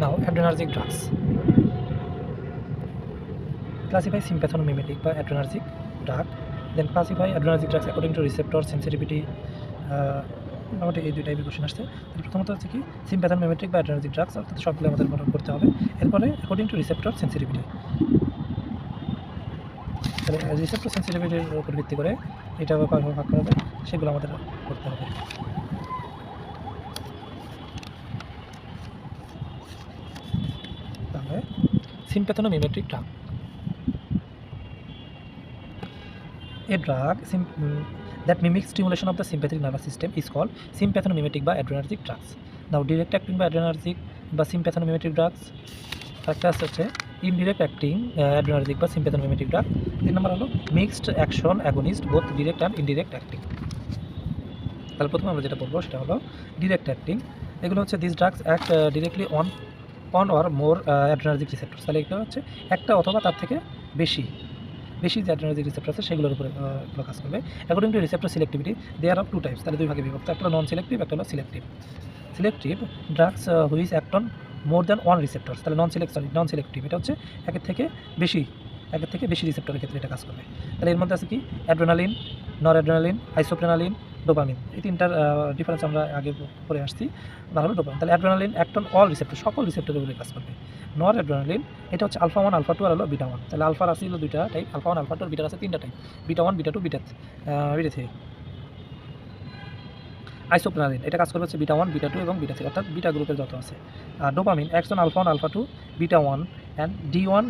Now, adrenergic drugs classify sympathognomimetic by adrenergic drug, then classify adrenergic drugs according to receptor sensitivity. মোটামুটি এই দুই টাইপের question আসছে। প্রথমত হচ্ছে কি সিম্প্যাথোমিমেটিক বা অ্যাড্রেনার্জিক ড্রাগস, অর্থাৎ সবগুলো আমাদের মনে করতে হবে। এরপরে অ্যাকর্ডিং টু রিসেপ্টর সেন্সিটিভিটি, তাহলে রিসেপ্টর সেন্সিটিভিটির উপর ভিত্তি করে এটা ভাগ করা হবে, সেগুলো আমাদের করতে হবে। তাহলে sympathognomimetic drug, a drug that mimics stimulation of the sympathetic nervous system is called sympathognomimetic বা adrenergic drugs. Now, direct acting বা adrenergic বা sympathognomimetic drugs, একটা হচ্ছে indirect acting adrenergic বা sympathognomimetic drug। 3 নম্বর হলো mixed action agonist, both direct and indirect acting। তাহলে প্রথমে আমরা যেটা বলবো সেটা হলো ডিরেক্ট অ্যাক্টিং। এগুলো হচ্ছে this drugs act directly on or more adrenergic রিসেপ্টরস। তাহলে এটা হচ্ছে একটা অথবা তার থেকে বেশি যে অ্যাড্রেনার্জিক রিসেপ্টর আছে সেগুলোর উপরে এগুলো কাজ করবে। According to receptor selectivity there of two types, তাহলে দুই ভাগে বিভক্ত, একটা হলো নন সিলেক্টিভ, একটা হলো selective. Selective drugs which act on more than one রিসেপ্টরস, তাহলে নন সিলেক্টিভ এটা হচ্ছে একের থেকে বেশি রিসেপ্টরের ক্ষেত্রে এটা কাজ করবে। তাহলে এর মধ্যে আছে কি অ্যাড্রেনালিন, নর অ্যাড্রেনালিন, আইসোপ্রেনালিন, ডোপামিন। এই তিনটার ডিফারেন্স আমরা আগে পরে আসছি। না হলো ডোপামিন। তাহলে adrenaline act on all receptor, সকল রিসেপ্টরের উপরে কাজ করবে। নর অ্যাড্রেনালিন এটা হচ্ছে আলফা 1, আলফা 2 আর হলো বিটা 1। তাহলে আলফার আছে হলো দুইটা টাইপ, আলফা 1, আলফা 2, আর বিটার আছে তিনটা টাইপ, বিটা 1, বিটা 2, বিটা 3। আইসোপ্রেনালিন এটা কাজ করবে হচ্ছে বিটা 1, বিটা 2 এবং বিটা 3, অর্থাৎ বিটা গ্রুপের যত আছে। আর dopamine acts on alpha 1, alpha 2, beta 1 and D1,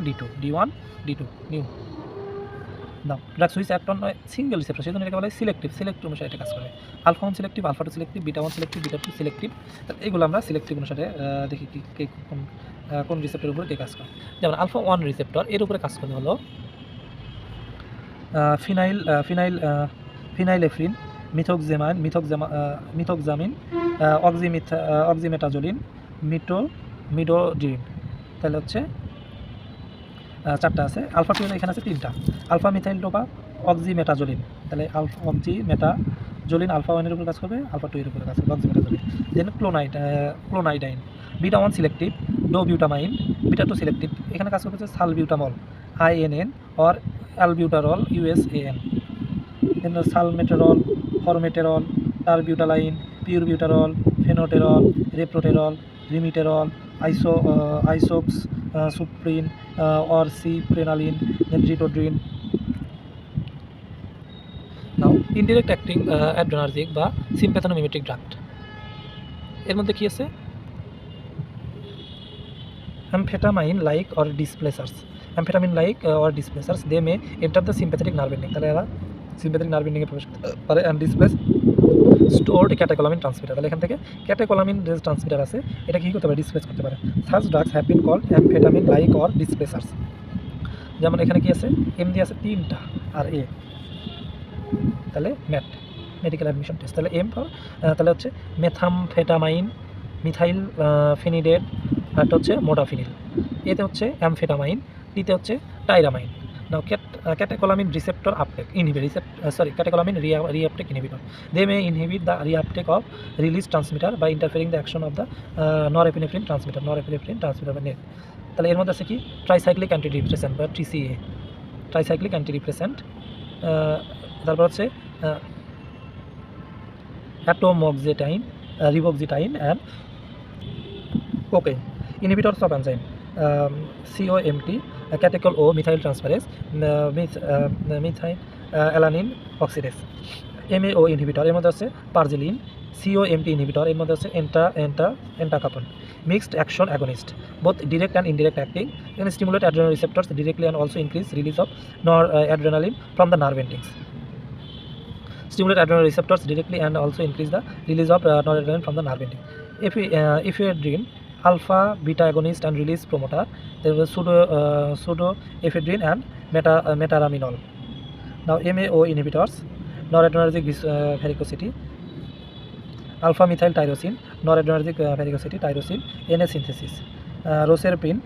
D2 new. Now drugs which act on single receptor, সেই জন্য এটাকে বলা হয় সিলেক্টিভ অনুসারে এটা কাজ করে। Alpha 1 selective, alpha 2 selective, beta 1 selective, beta 2 selective. তাহলে এগুলো আমরা সিলেক্টিভ অনুসারে দেখি কি কোন রিসেপ্টরের উপরে কে কাজ করে। যেমন আলফা 1 রিসেপ্টর এর উপরে কাজ করবে হলো ফিনাইলেফ্রিন, মিথোক্সামিন, অক্সিমেটাজোলিন, মিডোডিন। তাহলে হচ্ছে চারটা আছে। আলফা 2 এখানে আছে তিনটা, আলফা মিথাইল ডোপা, অক্সিমেটাজোলিন। তাহলে অক্সিমেটাজোলিন আলফা 1 এর উপর কাজ করবে, আলফা 2 এর উপর কাজ করবে অক্সিমেটাজোলিন। দেন ক্লোনাইডাইন, বিটা 1 সিলেক্টিভ, ডোবিউটামাইন, বিটা 2 সিলেক্টিভ। এখানে কাজ করবে salbutamol, INN, or অ্যালবিউটারল, USAN। Then সালমেটেরল, ফরমেটেরল, টারবিউটালাইন, পিউরবিউটারল, fenoterol, রেপ্রোটেরল, রিমিটেরল, আইসোক্স সুপ্রিন, or সিপ্রেনালিন, then রিটোড্রিন। Now indirect acting adrenergic বা সিম্প্যাথোমিমেটিক ড্রাগ, এর মধ্যে কি আছে amphetamine like or displacers, they may enter the sympathetic nerve ending, তাহলে এরা সিম্প্যাথেটিক নার্ভ এন্ডিংয়ে প্রবেশ করতে পারে। And displace stored catecholamine transmitter, তাহলে এখান থেকে ক্যাটেকোলামিন যে ট্রান্সমিটার আছে এটা কি করতে পারে, ডিসপ্লেস করতে পারে। Such drugs have been called amphetamine like or ডিসপ্লেসার্স। যেমন এখানে কি আছে, এম দিয়ে আছে তিনটা আর এ, তাহলে মেডিকেল অ্যাডমিশন টেস্ট। তাহলে এম ফর তাহলে হচ্ছে মেথামফেটামাইন, মিথাইল ফেনিডেট, একটা হচ্ছে মোডাফিনিল। এতে হচ্ছে অ্যামফেটামাইন, টিতে হচ্ছে টাইরামাইন। Now, catecholamine receptor uptake catecholamine reuptake inhibitor. They may inhibit the reuptake of release transmitter by interfering the action of the norepinephrine transmitter by NET. তাহলে এর মধ্যে আছে কি ট্রাইসাইক্লিক অ্যান্টিডিপ্রেসেন্ট বা TCA, ট্রাইসাইক্লিক অ্যান্টিডিপ্রেসেন্ট। তারপর হচ্ছে অ্যাটোমোক্সেটাইন, রিভোক্সিটাইন and cocaine. Inhibitors of enzyme COMT, catechol O methyl transferase, methyl alanine oxidase। MAO inhibitor এর মধ্যে আছে পারজিলিন। COMT ইনহিবিটর এর মধ্যে আছে এন্টাকাপন। Mixed action against, both direct and indirect acting, can stimulate adrenal receptors directly and also increase release of noradrenaline from the nerve endings. Stimulate adrenal receptors directly and also increase the release of noradrenaline from the nerve ending. Ephedrine, alpha beta agonist and release promoter. There was pseudoephedrine and metaraminol. Now MAO inhibitors, noradrenergic varicosity, alpha methyl tyrosine, noradrenergic varicosity, tyrosine, NA synthesis. Roserpine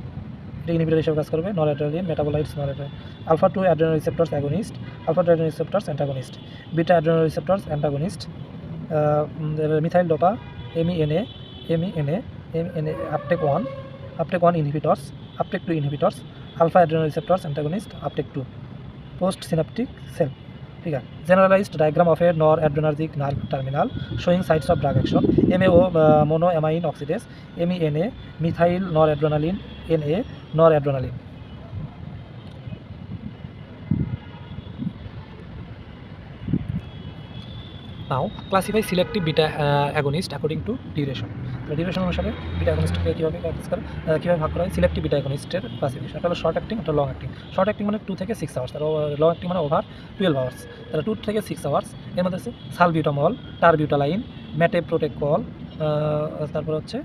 inhibitor হিসেবে কাজ করবে, noradrenaline metabolites, noradrenaline. Alpha 2 adrenal receptors agonist, alpha 2 adrenal receptors antagonist, beta adrenal receptors antagonist, methyl dopa, MENA uptake 1, uptake 1 inhibitors, uptake 2 inhibitors, alpha adrenal receptors antagonist, uptake 2, post synaptic cell. ठीक है, generalized diagram of a noradrenergic nerve terminal showing sites of drug action. MAO monoamine oxidase, MENA methyl noradrenaline, NA noradrenaline. Now classify selective beta agonist according to duration. Duration অনুসারে beta অ্যাগনিস্টকে কীভাবে ভাগ করা হয়, selective beta অ্যাগনিস্টের classification. একটা হলো short acting, একটা long acting. Short acting মানে 2 থেকে 6 আওয়ার্স, আর লং অ্যাক্টিং মানে ওভার 12 আওয়ার্স। তাহলে 2 থেকে 6 আওয়ার্স এর মধ্যে আছে সালবিউটামল, টারবিউটালাইন, ম্যাটেপ্রোটেকল, তারপর হচ্ছে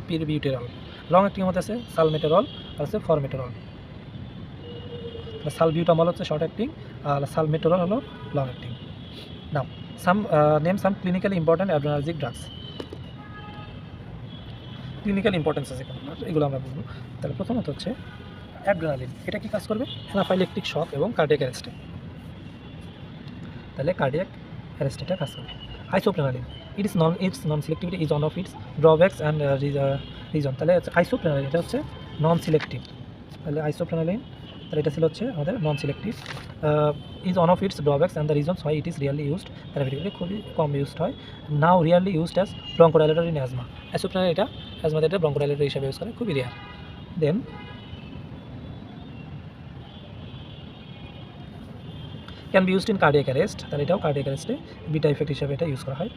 পিরবিউটেরল। লং অ্যাক্টিংয়ের মধ্যে আছে সালমেটেরল আর আছে ফরমেটেরল। সালবিউটামল হচ্ছে শর্ট অ্যাক্টিং আর সালমেটেরল হলো লং অ্যাক্টিং। নাও name some clinically important adrenergic drugs. Clinical importance আছে এগুলো আমরা বলবো। তাহলে প্রথমত হচ্ছে অ্যাড্রেনালিন, এটা কি কাজ করবে? অ্যানাফাইলেকটিক শক এবং কার্ডিয়াক অ্যারেস্টে। তাহলে কার্ডিয়াক অ্যারেস্টে এটা কাজ করবে। আইসোপ্রেনালিন, it's non selectivity is on of its drawbacks and reason. তাহলে আইসোপ্রেনালিন এটা হচ্ছে নন সিলেক্টিভ। তাহলে আইসোপ্রেনালিন তাহলে এটা ছিল হচ্ছে আমাদের নন selective. Is on of its drawbacks and the reasons why it is really used থেরাপিউটিক্যালি, খুবই কম ইউজড হয়। নাও really used as bronchodilator in asthma. আইসোপ্রেনালিন এটা অ্যাজমাতে এটা ব্রঙ্কোডাইলেটর হিসাবে ইউজ করে, খুবই rare. Then can be used in cardiac arrest, তাহলে এটাও cardiac অ্যারেস্টে beta effect হিসাবে এটা ইউজ করা হয়।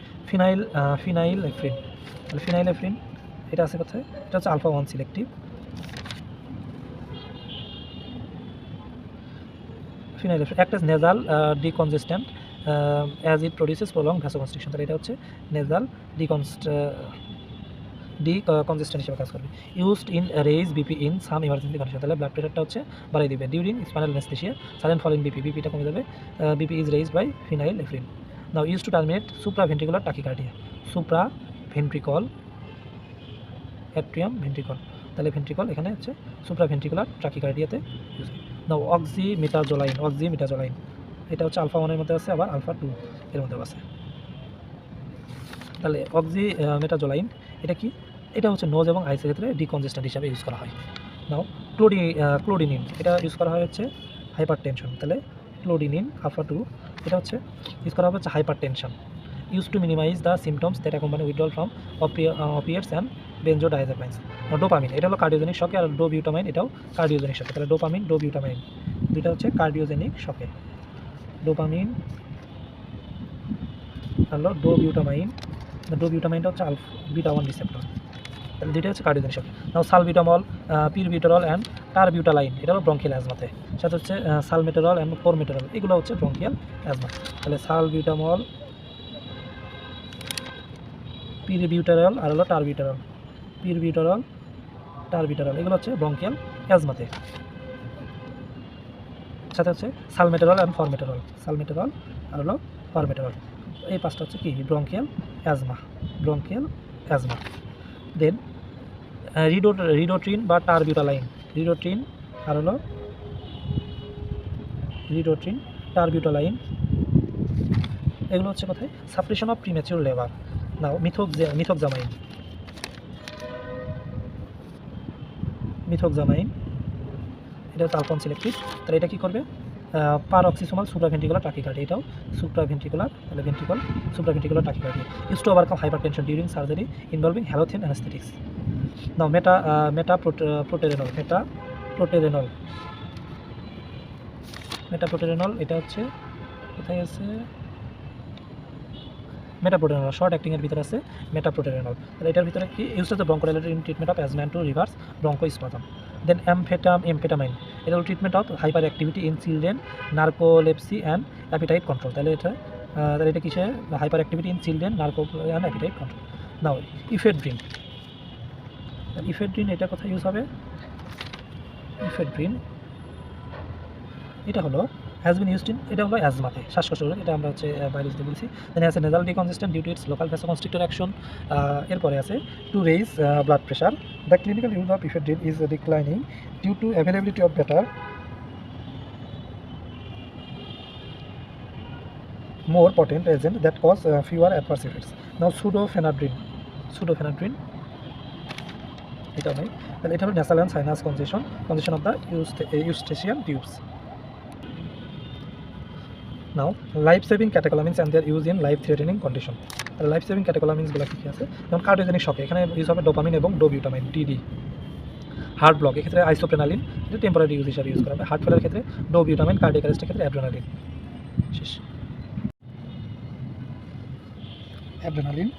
ফিনাইলএফ্রিন, তাহলে ফিনাইলএফ্রিন এটা আছে কোথায়? এটা হচ্ছে alpha 1 selective. Phenylephrine act as nasal decongestant as it produces prolonged vasoconstriction. তাহলে এটা হচ্ছে nasal decongestant হিসেবে কাজ করবে। Used in raise BP in some emergency condition, তাহলে ব্লাড প্রেশারটা হচ্ছে বাড়িয়ে দিবে। During spinal anesthesia, sudden fall in BP, BPটা কমে যাবে। BP is raised by phenylephrine. Now used to terminate supraventricular tachycardia. Supraventricle, atrium ventricle, তাহলে ভেন্ট্রিকল এখানে হচ্ছে সুপ্রাভেন্ট্রিকুলার ট্রাকিকার্ডিয়াতে ইউজ হয়। নাও অক্সিমেটাজোলাইন, এটা হচ্ছে আলফা 1 এর মধ্যে আছে, আবার আলফা 2 এর মধ্যে আছে। তাহলে অক্সিমেটাজোলাইন এটা কি? এটা হচ্ছে নোজ এবং আইসের ক্ষেত্রে ডিকনজেস্ট্যান্ট হিসাবে ইউজ করা হয়। নাও ক্লোডিনিন এটা ইউজ করা হয় হচ্ছে হাইপার টেনশন। তাহলে ক্লোডিনিন আলফা 2 এটা হচ্ছে ইউজ করা হবে হচ্ছে hyper tension. Used to minimize the symptoms that accompany withdrawal from opiates and benzodiazepines. Dopamine এটা হলো কার্ডিওজেনিক শকে, আর ডোবিউটামাইন এটাও কার্ডিওজেনিক শকে। তাহলে ডোপামিন ডোবিউটামাইন দুইটা হচ্ছে কার্ডিওজেনিক শকে। ডোপামিন হলো ডোবিউটামাইনটা হচ্ছে বিটা 1 রিসেপ্টর। তাহলে দুইটা হচ্ছে cardiogenic shock. Now salbutamol, পিরবিউটারল and টারবিউটালাইন এটা হলো ব্রঙ্কিয়াল অ্যাজমাতে। সাথে হচ্ছে সালমেটেরল অ্যান্ড ফরমেটেরল এগুলো হচ্ছে ব্রঙ্কিয়াল অ্যাজমা। তাহলে সালবিউটামল, পিরবিউটারল আর হলো টারবিউটারল, টারবিউটারল এগুলো হচ্ছে ব্রঙ্কিয়াল অ্যাজমাতে। সাথে হচ্ছে সালমেটেরল আর হলো ফরমেটেরল। এই পাঁচটা হচ্ছে কি? Bronchial asthma. দেন রিডোট্রিন বা টারবিউটালাইন, আর হলো টারবিউটালাইন এগুলো হচ্ছে কোথায়? Suppression of premature labour. নাও মিথোক্সামাইন এটা হচ্ছে আলফা 1 সিলেক্টিভ। তাহলে এটা কী করবে? পারঅক্সিসোমাল সুপ্রাভেন্ট্রিকুলার টাকিকার্ডি, এটাও সুপ্রাভেন্ট্রিকুলার, তাহলে supraventricular টাকিকার্ডি। Use to overcome hypertension during surgery involving halothane অ্যানেস্থেটিক্স। নাও মেটাপ্রোটেরেনল এটা হচ্ছে কোথায় আছে? মেটাপ্রোটেরেনল শর্ট অ্যাক্টিংয়ের ভিতরে আছে মেটাপ্রোটেরেনল। তাহলে এটার ভিতরে কি use to the bronchodilator in treatment of asthma to reverse bronchospasm. দেন এমফেটামাইন এটা হলো treatment of hyper activity in children, নার্কোলেপসি and appetite control. তাহলে এটা কিসে? Hyper activity in children, narco and appetite control. Now ephedrine এটা কোথায় ইউজ হবে? Ephedrine এটা হলো has been used in, এটা হলো অ্যাজমাতে, শ্বাসকষ্ট রোগ, এটা আমরা হচ্ছে বায়োলজিতে বলছি। দেন আছে nasal decongestant due to its local vasoconstrictor action. এরপরে আছে to raise blood pressure. The clinical use of ephedrine is declining due to availability of better more potent agent that cause fewer adverse effects. Now pseudoephedrine এটাও নেই। তাহলে এটা হলো nasal and sinus কনজেশন of the Eustachian tubes. Now life saving ক্যাটেকোলামিনস and their use in life threatening condition. তাহলে life saving ক্যাটেকোলামিনসগুলো কী কী আছে? যেমন cardiogenic শকে এখানে use হবে ডোপামিন এবং ডোবিউটামাইন ডিডি। হার্ট ব্লক এক্ষেত্রে আইসোপ্রেনালিন, এটা টেম্পোরারি ইউজ হিসাবে ইউজ করা হবে। হার্ট ফেলের ক্ষেত্রে ডোবিউটামাইন, কার্ডিয়াক অ্যারেস্টের ক্ষেত্রে অ্যাড্রেনালিন। শেষ। অ্যাড্রেনালিন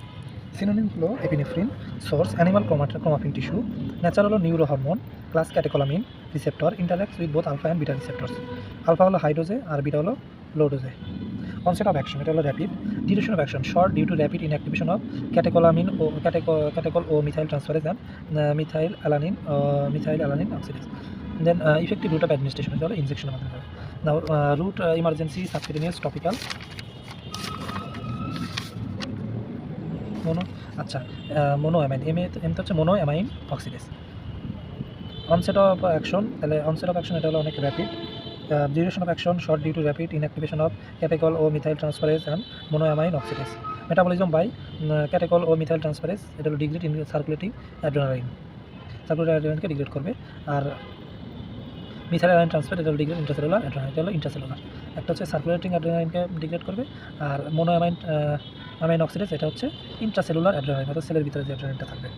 সিনোনিম হলো epinephrine, source animal chromatin tissue, natural হলো neuro hormone, class catecholamine, receptor ইন্টারঅ্যাক্টস with both alpha and beta রিসেপ্টরস। Alpha হলো হাই ডোজে আর বিটা হলো লো ডোজে। কনসেপ্ট অফ অ্যাকশন এটা হলো rapid. Duration of action short due to rapid inactivation of catecholamine O ক্যাটেকল O methyl transferase and methyl alanine oxidase. Then effective root of administration এটা হলো ইনজেকশনের মাধ্যমে। নাও root emergency subcutaneous topical মোনোঅ্যামাইন এমতে হচ্ছে মোনোঅ্যামাইন oxidase. Onset of action, তাহলে onset of action এটা হলো অনেক rapid. Duration of action short due to rapid inactivation of ক্যাটেকল O methyl transferase and মোনোঅ্যামাইন oxidase. Metabolism by ক্যাটেকল O methyl transferase এটা হলো degrade in circulating অ্যাড্রেনালিনকে degrade করবে। আর methyl alanine transfer এটা হলো degrade intracellular adrenaline, এটা হলো ইন্ট্রাসেলুলার। একটা হচ্ছে circulating অ্যাড্রেনালিনকে degrade করবে, আর মোনোঅ্যামাইন অক্সিডেজ এটা হচ্ছে ইন্ট্রাসেলুলার অ্যাড্রেনালিন, অর্থাৎ সেলের ভিতরে যে অ্যাড্রেনালিনটা থাকবে।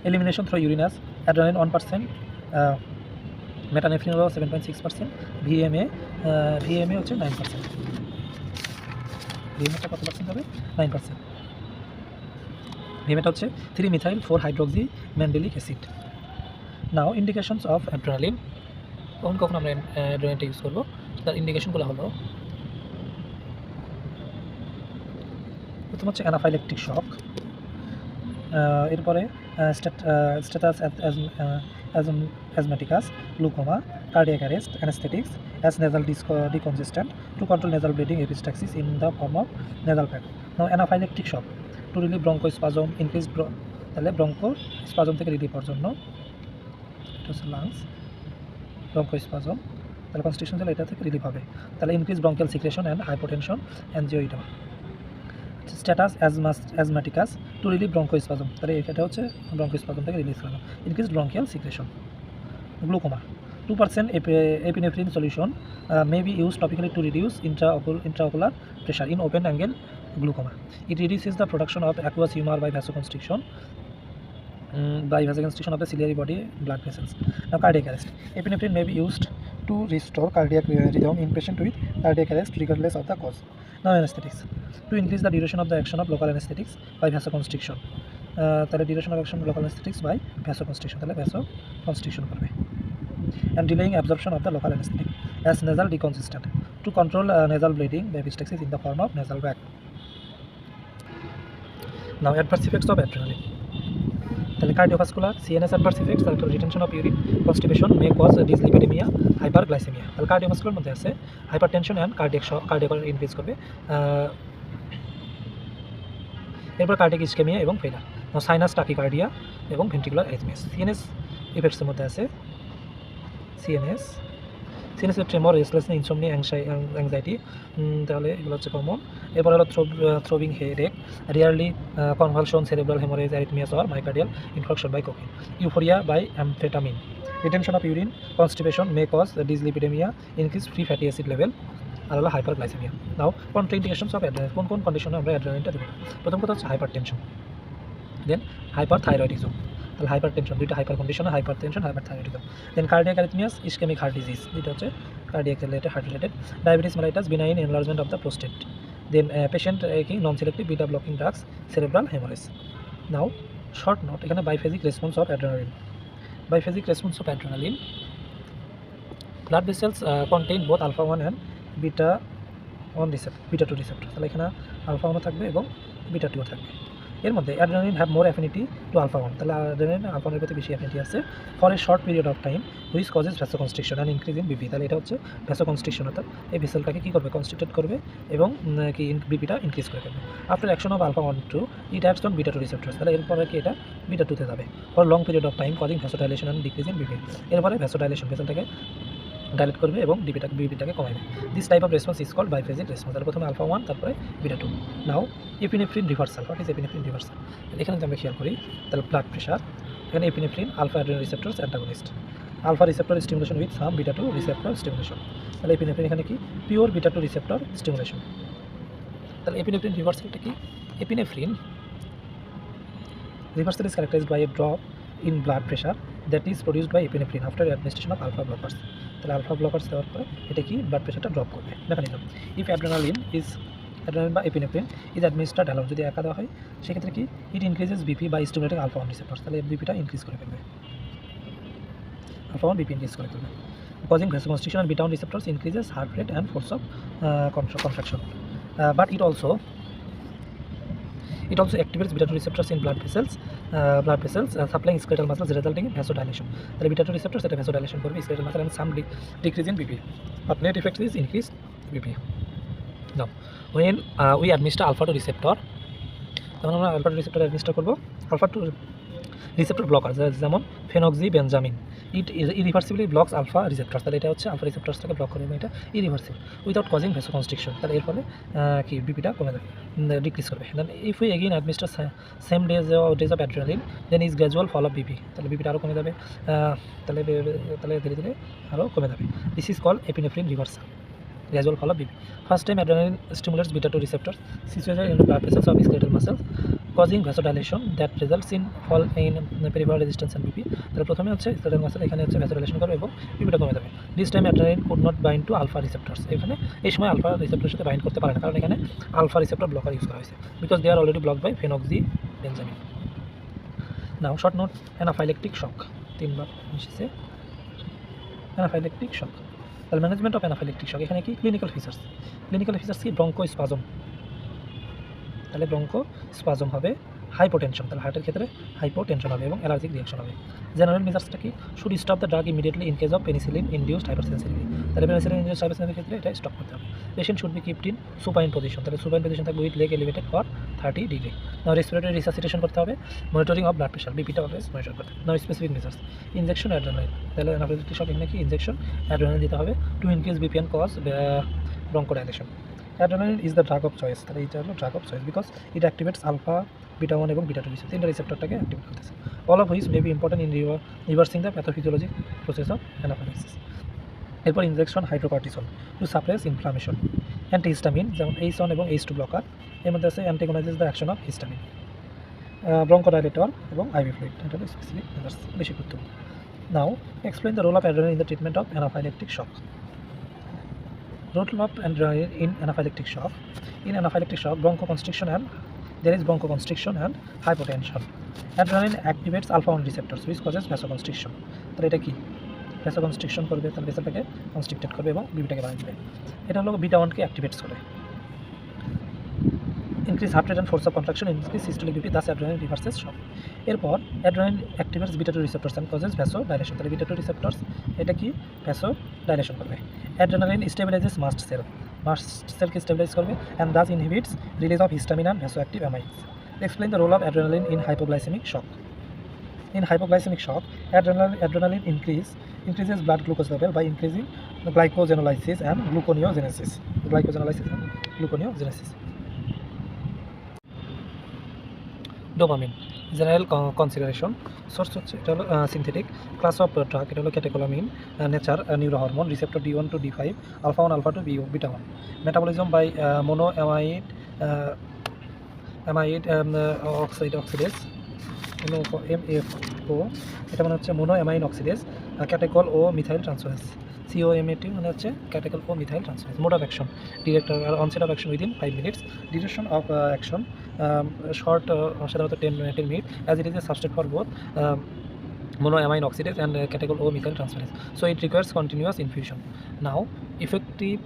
এলিমিনেশন থ্রু ইউরিনাস অ্যাড্রেনালিন 1%, মেটানেফ্রিন হলো 7.6%, ভিএমএ হচ্ছে 9%। ভিএমএটা কত পার্সেন্ট হবে? 9%। ভিএমএটা হচ্ছে 3 methyl 4 hydroxy mandelic acid. Now indications of adrenaline, কখন আমরা অ্যাড্রেনালিনটা ইউজ করবো তার ইন্ডিকেশনগুলো হলো, প্রথম হচ্ছে অ্যানাফাইলেকটিক শক, এরপরে status অ্যাজমেটিকাস, glaucoma, cardiac arrest, অ্যানেস্থেটিক্স as nasal decongestant to control nasal bleeding, epistaxis in the form of nasal pack. Now anaphylactic shock to relieve bronchospasm increase, তাহলে bronchospasm থেকে রিলিভ হওয়ার জন্য, এটা হচ্ছে লাংস ব্রঙ্কোস্পাজম, তাহলে কনস্ট্রিকশন তাহলে এটা থেকে রিলিভ হবে। তাহলে increase bronchial secretion and hypotension অ্যানজিওইডেমা। Status অ্যাজমেটিকাস two relieve bronchospasm, তাহলে এটা হচ্ছে ব্রঙ্কোস্পাজম থেকে রিলিজ করা, increase bronchial secretion. Glaucoma 2% epinephrine solution may be used topically to reduce intraocular pressure in open angle glaucoma. It reduces the production of aqueous humor by vasoconstriction of the ciliary body blood vessels. Now cardiac arrest. Epinephrine may be used to restore cardiac rhythm in patient with cardiac arrest regardless of the cause. Now anesthetics. To increase the duration of the action of local anesthetics by vasoconstriction. তাহলে duration of action local অ্যানেস্থেটিক্স by vasoconstriction, তাহলে vasoconstriction করবে। And delaying absorption of the local anesthetic as nasal decongestant to control nasal bleeding by epistaxis in the form of nasal bag. Now adverse effects of adrenaline. তাহলে cardiovascular, CNS adverse effects, তাহলে retention of urine, constipation may cause dyslipidemia, hyperglycemia. তাহলে cardiovascular মধ্যে আছে hypertension and cardiac increase করবে, এরপর cardiac ischaemia এবং ফেলার। Sinus tachycardia এবং ভেন্ট্রিকুলার অ্যারিথমিয়াস। সিএনএস ইফেক্টসের মধ্যে আছে সিএনএস ট্রেমর, রেসলেসনেস, ইনসোমনিয়া, অ্যাংজাইটি, তাহলে এগুলো হচ্ছে কমন। এরপর হলো থ্রোবিং headache, rarely convulsion, cerebral haemorrhage, arrhythmias or myocardial infarction by cocaine, euphoria by amphetamine, retention of urine, constipation may cause dyslipidaemia, increase free fatty acid level, আর হলো hyperglycaemia. Now কন্ট্রাইন্ডিকেশনস of adrenaline, কোন কন্ডিশনে আমরা অ্যাড্রেনালিনটা দেবো? প্রথম কথা হচ্ছে হাইপারটেনশন, দেন hyperthyroidism, তাহলে hypertension দুইটা হাইপার কন্ডিশনে, হাইপারটেনশন, হাইপারথাইরয়েডিজম। দেন cardiac arrhythmias, ischemic heart disease, এটা হচ্ছে cardiac related, heart related. Diabetes mellitus, benign enlargement of the prostate. Then patient কি নন selective beta blocking drugs, cerebral haemorrhage. নাও শর্ট নোট, এখানে বাইফেজিক response of adrenaline. Biphasic response of adrenaline. Blood vessels contain both alpha 1 and beta 2 receptors. তাহলে এখানে alpha 1 থাকবে এবং beta 2 থাকবে। এর মধ্যে adrenaline have more affinity to alpha 1, তাহলে adrenaline alpha 1 এর প্রতি বেশি অ্যাফিনিটি আছে for a short period of time which causes vasoconstriction and increase in BP. তাহলে এটা হচ্ছে ভ্যাসোকনস্ট্রিকশন, অর্থাৎ এই ভেসেলটাকে কী করবে, কনস্ট্রিক্টেড করবে এবং কি বিপিটা ইনক্রিজ করে ফেলবে। After action of alpha 1 2 it acts on beta 2 রিসেপ্টরস, তাহলে এরপরে কি এটা বিটা 2 তে যাবে for long period of time causing vasodilation and decrease in BP. এরপরে ভ্যাসোডাইলেশন, ভেসেলটাকে ডাইলেট করবে এবং বিপিটাকে কমাবে। This type of response is called বাইফেজিক response. তাহলে প্রথমে আলফা 1, তারপরে beta 2। Now epinephrine reversal. What is epinephrine reversal? এখানে যদি আমরা খেয়াল করি তাহলে ব্লাড প্রেশার, এখানে epinephrine alpha adrenal রিসেপ্টরস antagonist, alpha receptor stimulation with some beta 2 receptor stimulation. তাহলে এপিনেফ্রিন এখানে কি পিওর বিটা 2 রিসেপ্টর স্টিমুলেশন। তাহলে এপিনেফ্রিন রিভার্সালটা কি? Epinephrine reversal is characterized by a drop in blood pressure that is produced by epinephrine after administration of alpha blockers. তাহলে alpha blockers দেওয়ার পরে এটা কি ব্লাড প্রেশারটা ড্রপ করবে। মেকানিজম, ইফ অ্যাড্রেনালিন বা এপিনেফ্রিন ইজ অ্যাডমিনিস্টার্ড অ্যালোন, যদি একা দেওয়া হয় সেক্ষেত্রে কি it increases BP by stimulating alpha 1 receptors, তাহলে বিপিটা ইনক্রিজ করে ফেলবে, আলফা 1 বিপি ইনক্রিজ করে ফেলবে, causing vasoconstriction and beta 1 receptors increases heart rate and force of contraction. But it also activates beta 2 receptors in blood vessels supplying skeletal muscles resulting in vasodilation. তাহলে beta 2 receptors এটা vasodilation করবে skeletal muscle and some decrease in BP, but net effect is increased BP. Now when we administer alpha 2 receptor, তখন আমরা alpha 2 receptor administer করব alpha 2 receptor blockers যেমন ফেনক্সিবেনজামিন, ইট ইরিভার্সিবলি blocks alpha রিসেপ্টরস, তাহলে এটা হচ্ছে আলফা রিসেপ্টরসটাকে ব্লক করে এবং এটা ইরিভার্সিবল উইদাউট কজিং ভ্যাসোকনস্ট্রিকশন, তাহলে এর ফলে কি বিপিটা কমে যাবে, ডিক্রিজ করবে। দেন if we again administer same days of adrenaline then is gradual fall of BP, তাহলে বিপিটা আরও কমে যাবে, তাহলে ধীরে ধীরে আরও কমে যাবে। This is call epinephrine reversal, gradual fall of BP. First time adrenaline stimulates beta 2 receptors situated in the blood vessels of skeletal muscles causing vasodilation that results in fall in peripheral resistance and BP. তাহলে প্রথমে হচ্ছে skeletal muscle এখানে হচ্ছে vasodilation করবে এবং বিপিটা কমে যাবে। This time adrenaline could not bind to alpha receptors, এখানে এই সময় আলফা রিসেপ্টরের সাথে বাইন্ড করতে পারে না কারণ এখানে আলফা রিসেপ্টর ব্লকার ইউজ করা হয়েছে because they are already blocked by phenoxybenzamin. Now short note, anaphylactic shock, তিনবার এসেছে anaphylactic shock. তাহলে ম্যানেজমেন্ট অফ অ্যানাফাইলেকটিক শক, এখানে কি ক্লিনিক্যাল ফিচার্স কি ব্রঙ্কোস্পাজম, তাহলে ব্রঙ্কোস্পাজম হবে, হাইপোটেনশন, তাহলে হার্টের ক্ষেত্রে হাইপোটেনশন হবে এবং অ্যালার্জিক রিয়াকশন হবে। জেনারেল মেজার্সটা কি should stop the drug immediately in case of penicillin induced hypersensitivity, তাহলে পেনিসিলিন ইনডিউসড হাইপারসেন্সিটিভিটির ক্ষেত্রে এটা স্টপ করতে হবে। Patient should be kept in supine position, তাহলে সুপাইন পজিশন থাকবে with leg elevated for 30 degree. Now respiratory resuscitation করতে হবে, monitoring of blood pressure, বিপিটা always monitor করতে হবে। নাও স্পেসিফিক মেজার্স, ইনজেকশন অ্যাড্রেনালিন, তাহলে অ্যানাফিলাক্টিক শক এখানে কি ইনজেকশন অ্যাড্রেনালিন দিতে হবে to increase BP and cause ব্রঙ্কোডাইলেশন। Adrenaline is the drug of choice, তাহলে এটা হলো drug of choice because it activates alpha, beta 1 এবং beta 2 receptor, তিনটা রিসেপ্টরটাকে অ্যাক্টিভেট করতেছে, all of which may be important in reversing the pathophysiologic process of anaphylaxis. এরপর injection hydrocortisone two suppress inflammation, antihistamine যেমন H1 এবং H2 blocker, এর মধ্যে আছে অ্যান্টাগোনাইজেস the action of histamine, bronchodilator এবং আইভি ফ্লুইড, এটা হলো স্পেসিফিক মেজার্স, বেশি গুরুত্বপূর্ণ। নাও explain the role of adrenaline in the treatment of anaphylactic shock. Role of adrenaline in anaphylactic shock. In anaphylactic shock, there is bronchoconstriction and hypotension. Adrenaline activates alpha 1 receptors which causes vasoconstriction. তাহলে এটা কি vasoconstriction করবে, তাহলে ভেসেলটাকে constricted করবে এবং বিপিটাকে বাড়িয়ে দেবে। এটা হলো বিটা 1 কে অ্যাক্টিভেটস করে। increase heart rate and force of contraction, increase systolic BP, thus adrenaline reverses shock. এরপর adrenaline activates beta 2 receptors and causes vasodilation, তাহলে beta 2 receptors এটা কি vasodilation করবে। Adrenaline stabilizes mast cell কে stabilize করবে and thus inhibits release of histamine and vasoactive amides. Explain the role of adrenaline in hypoglycemic shock. In hypoglycemic shock, adrenaline increases blood glucose level by increasing the glycogenolysis and gluconeogenesis. Dopamine general consideration, source হচ্ছে এটা হলো synthetic, class of drug এটা হলো catecholamine, nature neuro hormone, receptor D1 to D5, alpha 1 alpha 2 beta 1, metabolism by mono amide oxidase MAO, এটা মানে হচ্ছে mono amine oxidase, ক্যাটেকল ও methyl transferase, COMAT মানে হচ্ছে ক্যাটেকল ও methyl transferase. Mode of action, director onset of action within 5 minutes, duration of action short, সাধারণত 10 minutes, as it is a substrate for both monoamine oxidase and catechol O methyl transferase, so it requires continuous infusion. Now effective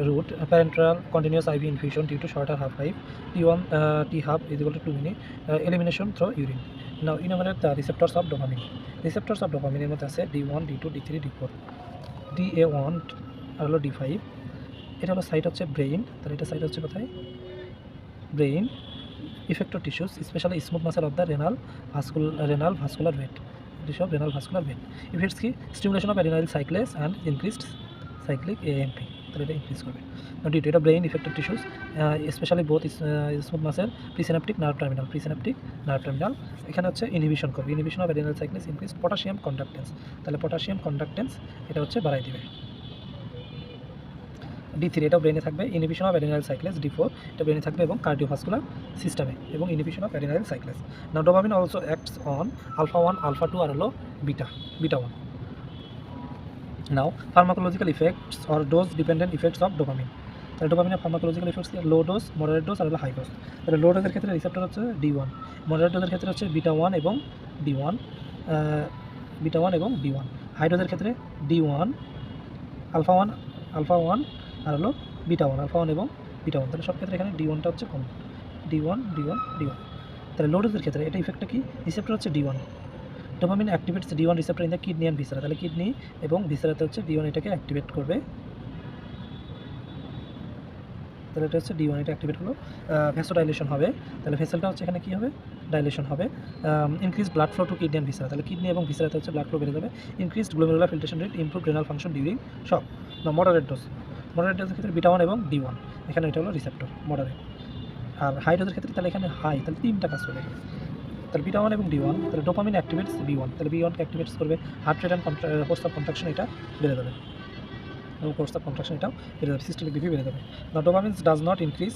route, parenteral continuous IV infusion due to shorter half-life, T half is equal to 2 minutes, elimination through urine. Now enumerate the receptors of dopamine. Receptors of dopamine এর মধ্যে আছে D1, D2, D3, D4, DA1 আর হলো D5, এটা হলো site হচ্ছে brain, তাহলে এটা site হচ্ছে কোথায় brain, effector tissues, especially smooth muscle of the renal vascular bed, tissue of renal vascular bed. Effects ki stimulation of adrenal cyclase and increased cyclic AMP. তাহলে এটা ইনক্রিজ করবে। ডিউ টু এটা brain affected tissues specially both smooth muscle presynaptic nerve terminal এখানে হচ্ছে inhibition করবে। Inhibition of adrenal cycles increase potassium conductance, তাহলে potassium conductance এটা হচ্ছে বাড়াই দিবে। D3 এটাও ব্রেনে থাকবে, inhibition of adrenal cycles. D4 এটা ব্রেনে থাকবে এবং কার্ডিওভাস্কুলার সিস্টেমে এবং inhibition of adrenal cycles. Now dopamine also acts on alpha 1 alpha 2 আর হলো beta 1। Now pharmacological effects or dose dependent effects of dopamine. তাহলে ডোপামিনের pharmacological effects low dose, moderate dose আর হলো high dose. তাহলে লো ডোজের ক্ষেত্রে রিসেপ্টর হচ্ছে D1, moderate ডোজের ক্ষেত্রে হচ্ছে beta 1 এবং D1, high ডোজের ক্ষেত্রে D1 আলফা 1 আর হলো বিটা 1, আলফা 1 এবং বিটা 1। তাহলে সব ক্ষেত্রে এখানে D1টা হচ্ছে কমন, D1। তাহলে লো ডোজের ক্ষেত্রে এটা ইফেক্টটা কি, রিসেপ্টর হচ্ছে D1, dopamine activates D1 receptor in the kidney and viscera. তাহলে কিডনি এবং ভিসেরাতে হচ্ছে D1 এটাকে অ্যাক্টিভেট করবে। তাহলে এটা হচ্ছে D1 এটা অ্যাক্টিভেট হলো, ভ্যাসোডাইলেশন হবে। তাহলে ভেসেলটা হচ্ছে এখানে কী হবে, ডাইলেশন হবে। Increase blood flow two kidney and viscera, তাহলে কিডনি এবং ভিসেরাতে হচ্ছে ব্লাড ফ্লো বেড়ে যাবে। Increased glomerular filtration rate, improve renal function during শক। না মডারেট ডোজের ক্ষেত্রে বিটা 1 এবং D1, এখানে এটা হলো রিসেপ্টর মডারেট। আর হাই ডোজের ক্ষেত্রে তাহলে এখানে হাই, তাহলে 3টা কাজ করবে। তাহলে বিটা 1 এবং D1, তাহলে ডোপামিন অ্যাক্টিভেটস B1, তাহলে B1কে অ্যাক্টিভেটস করবে, heart rate and force of contraction এটা বেড়ে যাবে এবং ফোর্স অফ কন্ট্রাকশন এটাও বেড়ে যাবে, সিস্টোলিক বিপি বেড়ে যাবে। না dopamine does not increase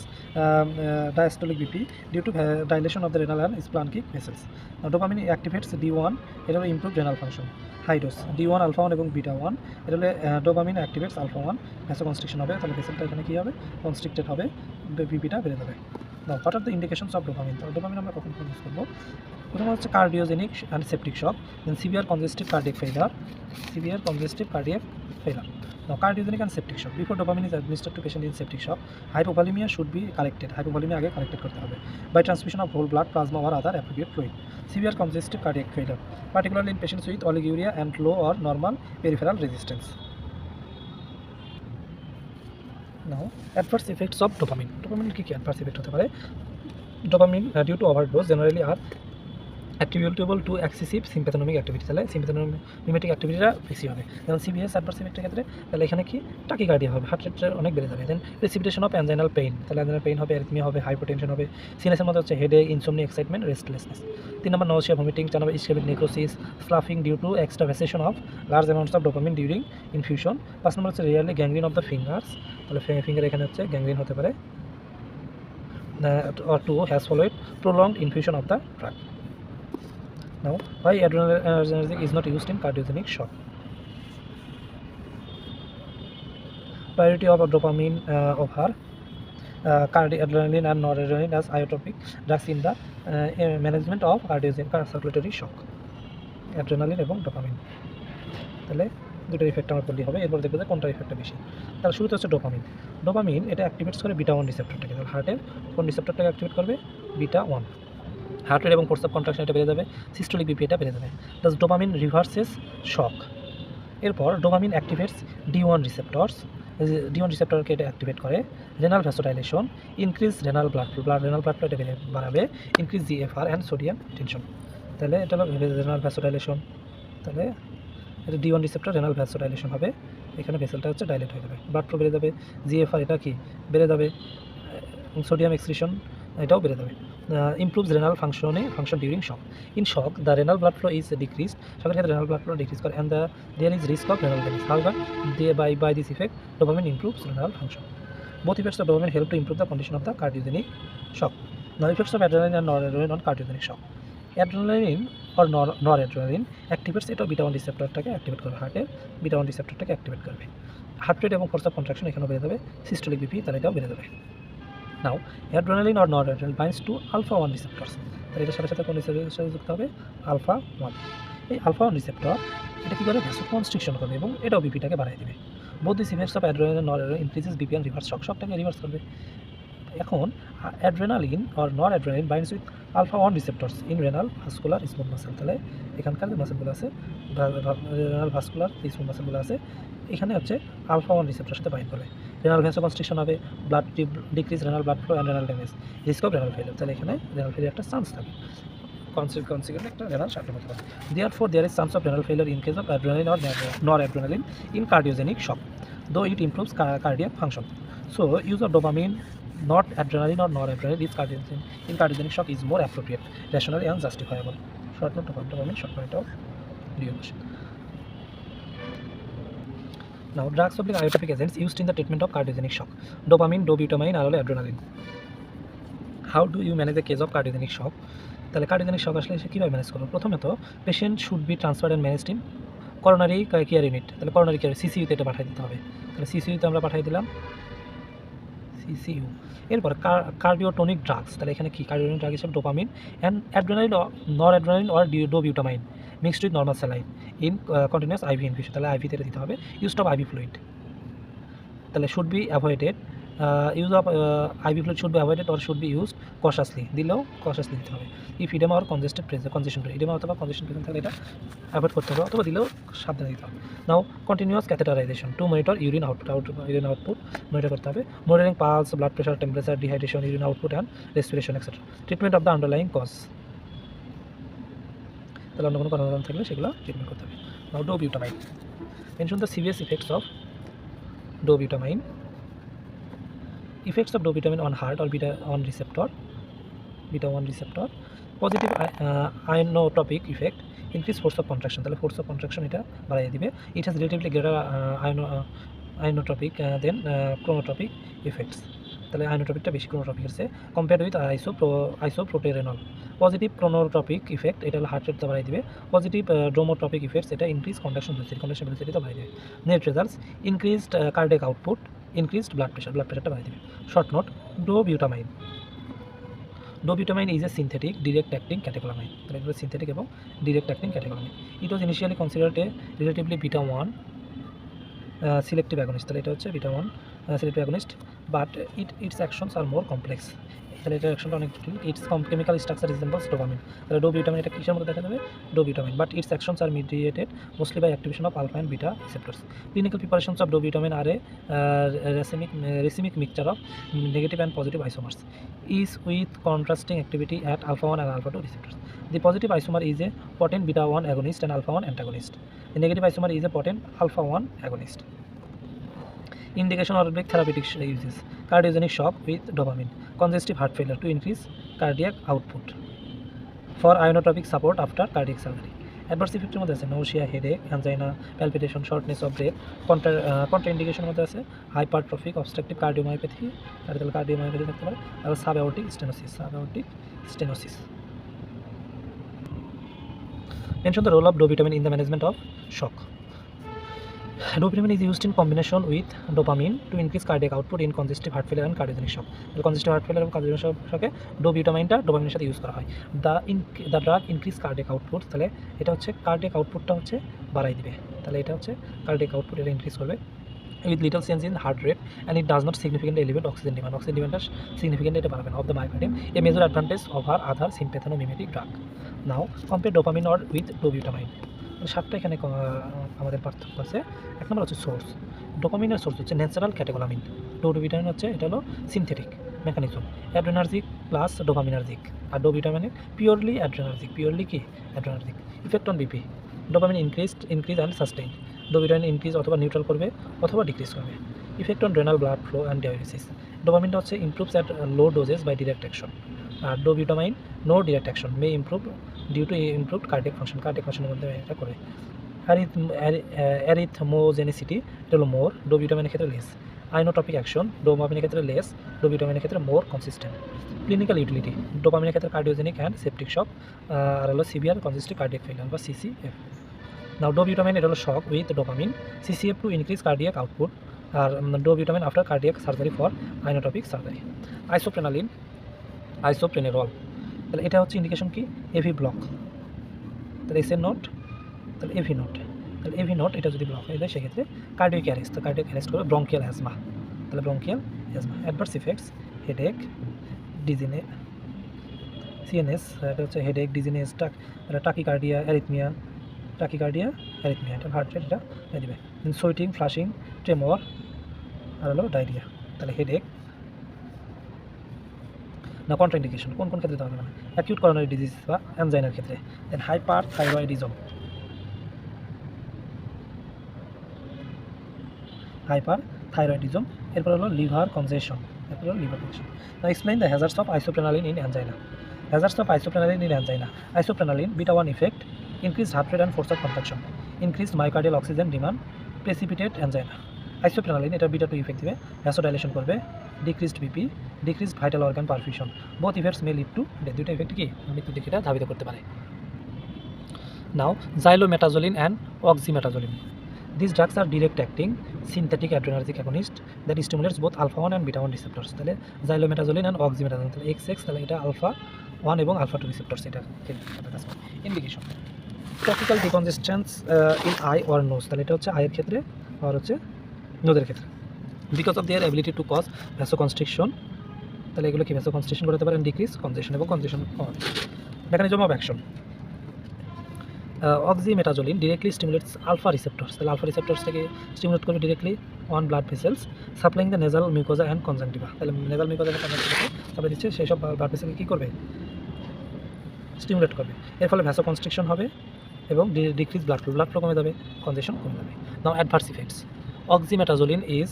diastolic BP due to dilation of the renal and স্প্লানকিক vessels. না ডোপামিন অ্যাক্টিভেটস D1, এটা হলো improve renal function. High dose D1 alpha 1 এবং বিটা 1, এটা হলে ডোপামিন অ্যাক্টিভেটস আলফা 1, ভ্যাসো কনস্ট্রিকশন হবে, তাহলে ভেসেলটা এখানে কী হবে, কনস্ট্রিক্টেড হবে, বিপিটা বেড়ে যাবে। না what are the indications of dopamine. তাহলে ডোপামিন আমরা কখন ইউজ করবো, প্রথমে হচ্ছে cardiogenic and septic shock, then severe congestive cardiac failure. Now cardiogenic and septic shock. Before dopamine is administered to patient in septic shock, hypovolemia should be corrected. Hypovolemia আগে corrected করতে হবে by transfusion of whole blood, plasma or other appropriate fluid. Severe congestive cardiac failure, particularly in patients with oliguria and low or normal peripheral resistance. Now adverse effects of dopamine. Dopamine কি adverse effect হতে পারে? Dopamine due to overdose generally are attributable to excessive sympathogenic activity, তাহলে sympathogenic অ্যাক্টিভিটিটা বেশি হবে। যেমন CVS adverse ইফেক্টের ক্ষেত্রে তাহলে এখানে কি টাকিকার্ডিয়া হবে, হার্ট রেট অনেক বেড়ে যাবে। দেন প্রেসিপিটেশন অফ অ্যানজাইনাল পেইন, তাহলে অ্যানজাইনাল পেইন হবে, অ্যারিথমিয়া হবে, হাইপোটেনশন হবে। সিনেসের মধ্যে হচ্ছে headache, ইনসোমনি, excitement, restlessness. 3 number নৌসিয়া, vomiting. 4 number ischemic necrosis, স্লাফিং due to এক্সট্রাভাসেশন of large amounts of dopamine during infusion. 5 নম্বর হচ্ছে rarely gangrene of the fingers, তাহলে ফিঙ্গার এখানে হচ্ছে গ্যাংগ্রিন হতে পারে। or 2 has followed prolonged infusion of the drug. Now, why adrenergic is not used in cardiogenic shock? Priority of dopamine over adrenaline and noradrenaline as iotropic drugs in the management of cardiogenic circulatory shock. Adrenaline এবং dopamine, তাহলে দুটোর effect আমার বললেই হবে। এরপর দেখবো যে কোনটার ইফেক্টটা বেশি। তাহলে শুরুতে হচ্ছে ডোপামিন এটা অ্যাক্টিভেটস করে বিটা 1 রিসেপ্টরটাকে। তাহলে হার্টের কোন রিসেপ্টরটাকে অ্যাক্টিভেট করবে, বিটা 1। হার্ট রেট এবং ফোর্স অফ কন্ট্রাকশন এটা বেড়ে যাবে, সিস্টোলিক বিপি এটা বেড়ে যাবে। প্লাস ডোপামিন রিভার্সেস শক। এরপর ডোপামিন অ্যাক্টিভেটস D1 রিসেপ্টরকে এটা অ্যাক্টিভেট করে। Renal vasodilation, increase renal blood flow এটা বাড়াবে, increase GFR and sodium tension. তাহলে এটা হলো রেনাল ভ্যাসোডাইলেশন, তাহলে এটা D1 রিসেপ্টর রেনাল ভ্যাসোডাইলেশন হবে, এখানে ভেসেলটা হচ্ছে ডাইলেট হয়ে যাবে, ব্লাড ফ্লো বেড়ে যাবে, GFR এটা কি বেড়ে যাবে, সোডিয়াম এক্সক্রিশন এটাও বেড়ে যাবে। improves renal function during shock. In shock, the renal blood flow is decreased. শকের ক্ষেত্রে renal blood flow decrease করে and there is risk of renal damage. However, by this effect, dopamine improves renal function. Both effects of dopamine help to improve the condition of the cardiogenic shock. Now, effects of adrenaline and noradrenaline on cardiogenic shock. Adrenaline or noradrenaline activates এটা beta 1 রিসেপ্টরটাকে activate করবে, হার্টের beta 1 রিসেপ্টরটাকে activate করবে। Heart rate এবং force of contraction এখানেও বেড়ে যাবে, systolic BP তাহলে এটাও বেড়ে যাবে। Now, adrenaline or noradrenaline binds to alpha 1 receptors. তাহলে এটার সাথে সাথে কোন রিসেপ্টরের সাথে যুক্ত হবে, আলফা 1। এই আলফা 1 রিসেপ্টর এটা কী করে, ভ্যাসোকনস্ট্রিকশন করবে এবং এটাও বিপিটাকে বাড়ায় দেবে। Both this effects of adrenaline and noradrenaline increases BP and reverse শকটাকে reverse করবে। এখন adrenaline or noradrenaline binds with alpha 1 রিসেপ্টরস in renal vascular smooth muscle. তাহলে এখানকার যে মাসেলগুলো আছে, রেনাল ভাস্কুলার স্মুথ মাসেলগুলো আছে, এখানে হচ্ছে আলফা 1 রিসেপ্টরের সাথে বাইন্ড করবে। রেনাল ভ্যাসোকনস্ট্রিকশন হবে, blood decrease renal blood flow and renal damage, risk of renal failure. তাহলে এখানে রেনাল ফেলিয়ার একটা চান্স থাকে, consequently একটা রেনাল শাটডাউন হতে পারে। Therefore, there is chance of renal failure in case of adrenaline or noradrenaline in cardiogenic shock. though it improves cardiac function. So use of dopamine, not adrenaline or noradrenaline, in cardiogenic shock is more appropriate, rational and justifiable. Short note of dopamine, short note of duration. Now drugs of iotropic agents used in the treatment of cardiogenic shock: dopamine, dobutamine আর হলো adrenaline. How do you manage the case of cardiogenic shock? তাহলে cardiogenic shock আসলে সে কীভাবে manage করবো? প্রথমত patient should be transferred and managed in coronary care unit. তাহলে coronary care সিসিইউতে এটা পাঠিয়ে দিতে হবে। তাহলে সিসিইউতে আমরা পাঠিয়ে দিলাম সিসিইউ। এরপর কার্ডিওটনিক ড্রাগস, তাহলে এখানে কি কার্ডিওটনিক ড্রাগ হিসেবে ডোপামিন অ্যান্ড অ্যাড্রেনালিন, নর adrenaline or ডোবিউটামাইন mixed with normal saline in continuous ivy infusion. তাহলে আইভিতে দিতে হবে। ইউজ অফ আইভি ফ্লুইড, তাহলে should be avoided, use of IV fluid should be avoided or should be used cautiously, দিলেও cautiously দিতে হবে। If oedema or কনজেশন oedema অথবা কনজেশন present থাকলে এটা অ্যাভয়েড করতে হবে, অথবা দিলেও সাবধানে দিতে হবে। নাও continuous catheterisation two monitor urine output monitor করতে হবে। Monitoring pulse, blood pressure, temperature, dehydration, urine output and respiration etcetera. Treatment of the underlying cause, তাহলে অন্য কোনো কারণ থাকলে সেগুলো ট্রিটমেন্ট করতে হবে। নাও ডোবিউটামাইন, mention the serious effects of dobutamine. Effects of dobutamine on heart or beta 1 receptor. Positive ionotropic effect, increase force of contraction, তাহলে force of contraction এটা বাড়াইয়ে দিবে। It has relatively greater ionotropic than chronotropic effects, তাহলে আইনোট্রপিকটা বেশি chronotropic এর চেয়ে compared with আইসোপ্রোটেরেনল। Positive chronotropic effect, এটা হলো heart রেটটা বাড়াই দিবে। পজিটিভ ড্রোমোট্রপিক ইফেক্টস, এটা ইনক্রিজ কন্ডাকশন ভেলোসিটিটা বাড়াই দেবে। Net results, increased cardiac output, increased blood প্রেশারটা বাড়াই দেবে। Short note, ডোবিউটামাইন is a synthetic direct acting catecholamine, তাহলে এগুলো সিনথেটিক এবং ডিরেক্ট অ্যাক্টিং ক্যাটেকোলামাইন। ইট ওয়াজ ইনিশিয়ালি কনসিডার্ড এ রিলেটিভলি বিটা 1 সিলেক্টিভ অ্যাগনিস্ট, তাহলে এটা হচ্ছে beta 1 selective against, but it's actions R more complex, তাহলে এটার অ্যাকশনটা অনেক জটিল। It's chemical structure resembles dopamine, তাহলে ডোবিউটামিন এটা কিসের মধ্যে দেখা যাবে? ডোবিউটামিন, but it's actions R mediated mostly by activation of alpha and beta রিসেপ্টরস। Clinical preparations of ডোবিউটামিন R A racemic mixture of negative and positive isomers is with contrasting activity at alpha 1 and alpha 2 receptors. The positive isomer is a potent beta 1 agonist and alpha 1 antagonist. The negative isomer is a potent alpha 1 agonist. Indication or therapeutic uses: cardiogenic shock with dopamine, congestive heart failure to increase cardiac output, for ionotropic support after cardiac surgery. Adverse effects মধ্যে আছে nausea, headache, angina, palpitation, shortness of breath. Contraindication মধ্যে আছে hypertrophic obstructive cardiomyopathy, cardiomyopathy থাকতে পারে, আর subaortic stenosis. Mention the role of dobutamine in the management of shock. Dobutamine is used in combination with dopamine to increase cardiac output in congestive heart failure and cardiogenic shock. The congestive heart failure and cardiogenic shock এ ডোবিউটামাইনটা ডোপামিনের সাথে use করা হয়। The drug increase cardiac output, তাহলে এটা হচ্ছে cardiac আউটপুটটা হচ্ছে বাড়াই দিবে, তাহলে এটা হচ্ছে কার্ডিয়াক আউটপুট এটা ইনক্রিজ করবে with little change in heart rate, and it does not significantly elevate oxygen demand. Oxygen demandটা significantly এটা বাড়াবে না of the myocardium, a major advantage over other sympathogenic drug. Now compare dopamine or with dobutamine. সাতটা এখানে আমাদের পার্থক্য আছে। এক নম্বর হচ্ছে সোর্স, ডোপামিনের সোর্স হচ্ছে ন্যাচারাল ক্যাটেকোলামিন, ডোবিউটামিন হচ্ছে এটা হলো synthetic mechanism, adrenergic plus dopaminergic, R ডোবিউটামিন purely adrenergic, effect on BP, dopamine increase and sustain, ডোবিউটামিন increase অথবা নিউট্রাল করবে অথবা ডিক্রিজ করবে। Effect on renal blood flow and dialysis, ডোপামিনটা হচ্ছে improves at low doses by direct action, R ডোবিউটামাইন no direct action May improve due to improved cardiac ফাংশনের মধ্যে এটা করে। অ্যারিথমোজেনিসিটি, এটা হলো মোর, ডোবিউটামিনের ক্ষেত্রে লেস। আইনোটপিক অ্যাকশন, ডোপামিনের ক্ষেত্রে লেস, ডোবিউটামিনের ক্ষেত্রে মোর কনসিস্টেন্ট। ক্লিনিক্যাল ইউটিলিটি, ডোপামিনের ক্ষেত্রে কার্ডিওজেনিক অ্যান্ড সেপটিক শক, আর হলো সিভিয়ার কনজেস্টিভ কার্ডিয়াক ফেলিয়ার বা সিসিএফ। নাও ডোবিউটামিন এটা হলো শক with dopamine, CCF to increase cardiac output, R ডোবিউটামিন after cardiac surgery for আইনোটপিক surgery. আইসোপ্রেনেরল, তাহলে এটা হচ্ছে ইন্ডিকেশন কি? এভি ব্লক, তাহলে এস এর নোট, তাহলে এভি নোট, তাহলে এভি নোট এটা যদি ব্লক হয়ে যায় সেক্ষেত্রে কার্ডিয়াক অ্যারেস্ট, তো কার্ডিয়াক অ্যারেস্ট করে ব্রঙ্কিয়াল অ্যাজমা, তাহলে bronchial asthma. Adverse effects, headache, ডিজিনে, CNS, এটা হচ্ছে হেডেক, ডিজিনেস, টাকিকার্ডিয়া, অ্যারিথমিয়া, এটা হার্ট রেট এটা দেবে, সোয়েটিং, ফ্লাশিং, ট্রেমর, আর হলো ডায়রিয়া, তাহলে হেডেক। না কন্ট্রাইন্ডিকেশন কোন ক্ষেত্রে দেওয়া হবে না? অ্যাকিউট করোনারি ডিজিজ বা অ্যানজাইনার ক্ষেত্রে। দেন হাইপারথাইরয়েডিজম, hyperthyroidism, এরপর হলো liver কনজেশন, Now explain the hazards of isoprenalin in angina. Hazards of isoprenalin in angina. Isoprenalin, beta 1 effect, increased heart rate and force of contraction, increased myocardial oxygen demand, precipitate angina. Isoprenalin এটা beta 2 effect দিবে, vasodilation করবে, decreased BP, decreased vital organ perfusion. Both effects may lead to death. দুটো effect কি মৃত্যুর দিকে ধাবিত করতে পারে। Now xylometazoline and oxymetazoline. These drugs are direct acting synthetic adrenergic agonist that stimulates both alpha 1 and beta 1 receptors. তাহলে xylometazoline and oxymetazoline, তাহলে XX, তাহলে এটা alpha 1 এবং alpha 2 receptors, এটা কাজ করে। Indication topical ডিকনজেস্টেন্স in I or nose, তাহলে এটা হচ্ছে আইয়ের ক্ষেত্রে আর হচ্ছে নোজের ক্ষেত্রে, because of their ability to cause vasoconstriction, তাহলে এগুলো কি ভ্যাসোকনস্ট্রিকশন করতে পারেন, ডিক্রিজ কনজেশন এবং কনজেশন। Mechanism of action, oxymetazoline directly stimulates alpha receptors, তাহলে alpha receptors থেকে স্টিমুলেট করবে directly on blood vessels supplying the nasal mucosa and conjunctiva, তাহলে nasal mucosa এবং conjunctiva সাপ্লাই দিচ্ছে, সেই সব ব্লাড ভেসেলকে কী করবে, স্টিমুলেট করবে, এর ফলে ভ্যাসোকনস্ট্রিকশন হবে এবং ডিক্রিজ ব্লাড ফ্লো কমে যাবে, কনজেশন কমে যাবে। নাও adverse effects, oxymetazoline is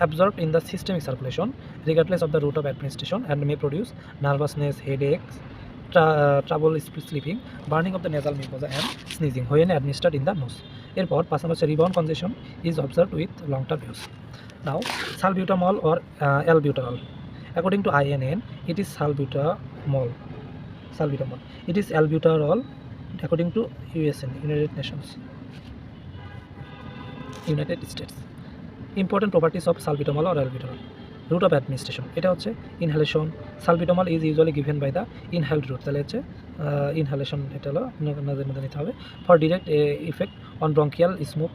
absorbed in the systemic circulation regardless of the route of administration and may produce nervousness, headaches, trouble sleeping, burning of the nasal mucosa and sneezing when administered in the nose. এরপর পাঁচ নম্বর হচ্ছে rebound congestion is observed with long term use. Now salbutamol or albuterol, according to INN it is salbutamol, it is albuterol according to USN, United States. Important properties of salbutamol or albuterol. Root of administration, এটা হচ্ছে inhalation, salbutamol is usually given by the inhaled root, তাহলে হচ্ছে inhalation, এটা হলো নজের মধ্যে নিতে হবে। For direct effect on bronchial smooth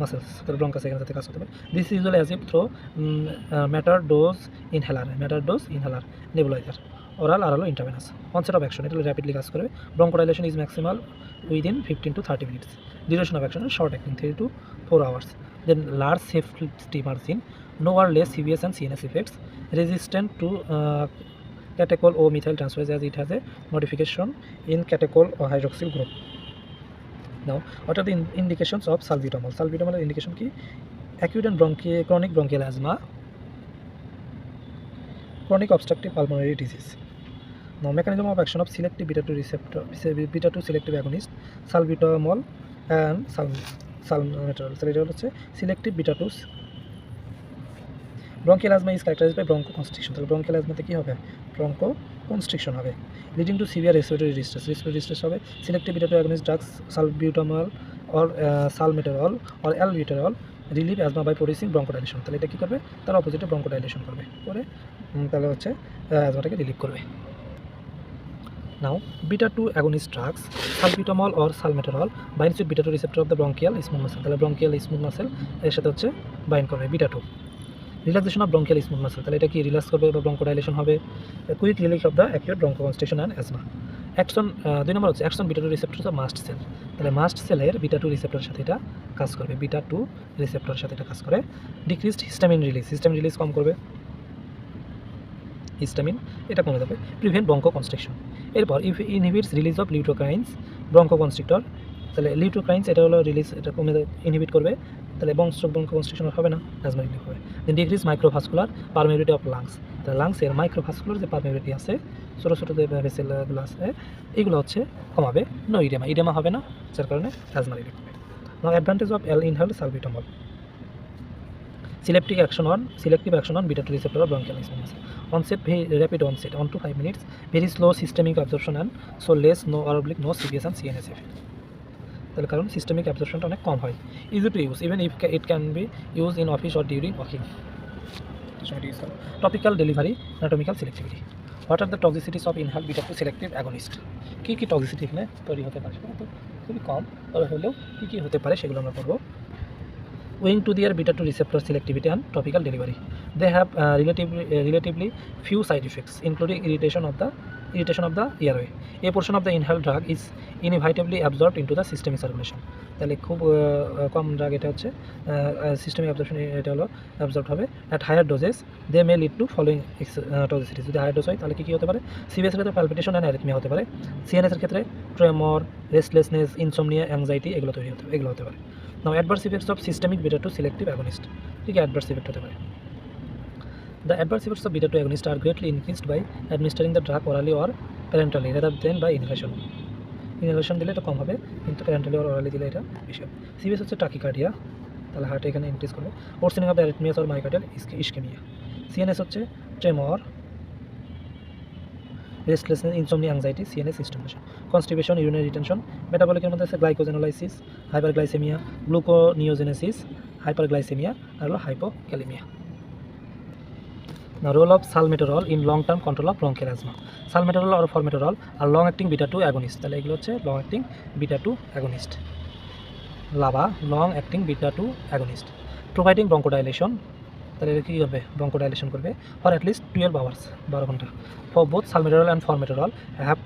muscles, তাহলে ব্রঙ্কাস এখানে সাথে কাজ করতে পারে। This usually as if throw matter dose inhaler nebuliser, oral আর হলো ইন্টারভেনাস। অনসেট অফ অ্যাকশন, এটা হলো র্যাপিডলি কাজ করবে। ব্রঙ্কোডাইলেশন is maximal within 15 to 30 minutes। Duration of action short acting 3 to 4 hours। Then large safe steamers in no or less CVS and CNS effects, resistant to catechol O methyl transferase as it has a modification in catechol or hydroxyl group. Now what are the indications of salbutamol? Salbutamol indication ki acute and chronic bronchial asthma, chronic obstructive pulmonary disease. Now mechanism of action of selective beta 2 receptor, beta 2 selective agonist salbutamol and salmeterol, so এটা হচ্ছে selective beta 2। bronchial asthma is characterized by bronchoconstriction, তাহলে bronchial asthma তে কি হবে, bronchoconstriction হবে, leading to severe respiratory distress হবে। selective beta 2 agonist drugs salbutamol or salmeterol or albuterol relieve asthma by producing bronchodilation, তাহলে এটা কি করবে, তার অপোজিটে bronchodilation করবে, করে তাহলে হচ্ছে অ্যাজমাটাকে রিলিভ করবে। Now beta 2 agonist drugs salbutamol or salmeterol binds with beta 2 receptor of the bronchial smooth muscle, তাহলে bronchial smooth muscle এর সাথে হচ্ছে বাইন্ড করবে beta 2। Relaxation of bronchial smooth muscle, তাহলে এটা কি রিল্যাক্স করবে বা ব্রঙ্কোডাইলেশন হবে। Quick relief of the acute bronchoconstriction and asthma. Action 2 নম্বর হচ্ছে action beta 2 receptor of mast cell, তাহলে মাস্ট সেলের beta 2 রিসেপ্টরের সাথে এটা কাজ করবে, beta 2 রিসেপ্টরের সাথে এটা কাজ করে। ডিক্রিজড হিস্টামিন রিলিজ কম করবে, হিস্টামিন এটা কমে যাবে। প্রিভেন্ট ব্রঙ্কোকনস্ট্রিকশন, এরপর ইফ ইনহিবিটস রিলিজ অফ লিউটোকাইন্স ব্রঙ্কোকনস্ট্রিক্টর, তাহলে লিউটোকাইন্স এটা হলো রিলিজ, এটা কমে ইনহিবিট করবে, তাহলে ব্রঙ্কোকনস্ট্রিকশন হবে না, অ্যাজমা রিলিফ হবে। দেন ডিক্রিজ মাইক্রোভাস্কুলার পারমিউরিটি অফ লাংস, তাহলে লাংসের মাইক্রোভাস্কুলার যে পারমিউরিটি আছে, ছোটো ছোটো যে ভেসেলগুলো আছে এগুলো হচ্ছে কমাবে। নো ইডেমা হবে না, যার কারণে অ্যাজমা রিলিফ হবে। নাও advantage of inhaled salbutamol, selective action on beta 2 receptor of bronchial smooth muscle. Onset, rapid onset 1 to 5 minutes, very slow systemic absorption and so less no or oblique no CVS and CNS effect, তাহলে কারণ systemic অ্যাবজর্পশনটা অনেক কম হয়। Easy to use even if it can be use in office or during walking. Topical delivery, anatomical selectivity. What are the টক্সিসিটিস of inhaled beta 2 selective against, key key toxicity এখানে তৈরি হতে পারে, সেটা তো খুবই কম, তবে হলেও কী কী হতে পারে সেগুলো আমরা করবো। Owing to their beta 2 receptor selectivity and topical delivery, they have relatively few side effects, including irritation of the irritation of the airway. A portion of the inhaled drug is inevitably absorbed into the systemic circulation. তাহলে খুব কম drug এটা হচ্ছে systemic absorption এটা হলো absorb হবে at higher doses they may lead to following toxicity. যদি higher dose হয় তাহলে কী হতে পারে? সিভিএসের ক্ষেত্রে পালপিটেশন অ্যান্ড অ্যারিথমিয়া হতে পারে, সিএনএসের ক্ষেত্রে ট্রেমর, রেস্টলেসনেস, ইনসোমনিয়া, অ্যাংজাইটি এগুলো হতে পারে। নাও adverse effects of systemic beta two selective against. Key key adverse effect হতে পারে? The adverse effects of beta 2 agonists are greatly increased by administering the drug orally or parenterally rather than by inhalation. Inhalation দিলে এটা কম হবে, কিন্তু প্যারেন্টালি or orally দিলে এটা বেশি হবে। সিভিএস হচ্ছে টাকিকার্ডিয়া, তাহলে হার্টে এখানে ইনক্রিজ করবে। ওরসেনিং of the arrhythmias or myocardial ischaemia. CNS হচ্ছে tremor, restlessness, insomnia, anxiety, CNS stimulation. Constipation, urinary retention. মেটাবলিকের মধ্যে আছে গ্লাইকোজেনোলাইসিস, হাইপারগ্লাইসেমিয়া, গ্লুকোনিওজেনেসিস, হাইপারগ্লাইসেমিয়া আর হলো hypokalemia. Now, role of salmeterol in long-term control of bronchial asthma. Salmeterol or formoterol are long-acting beta-2 agonists. তাহলে এগুলো হচ্ছে long-acting beta-2 agonist. LABA, long-acting beta-2 agonist. Providing bronchodilation. তাহলে এটা কী হবে? Bronchodilation করবে for at least 12 hours, 12 ঘন্টা. For both salmeterol and formoterol have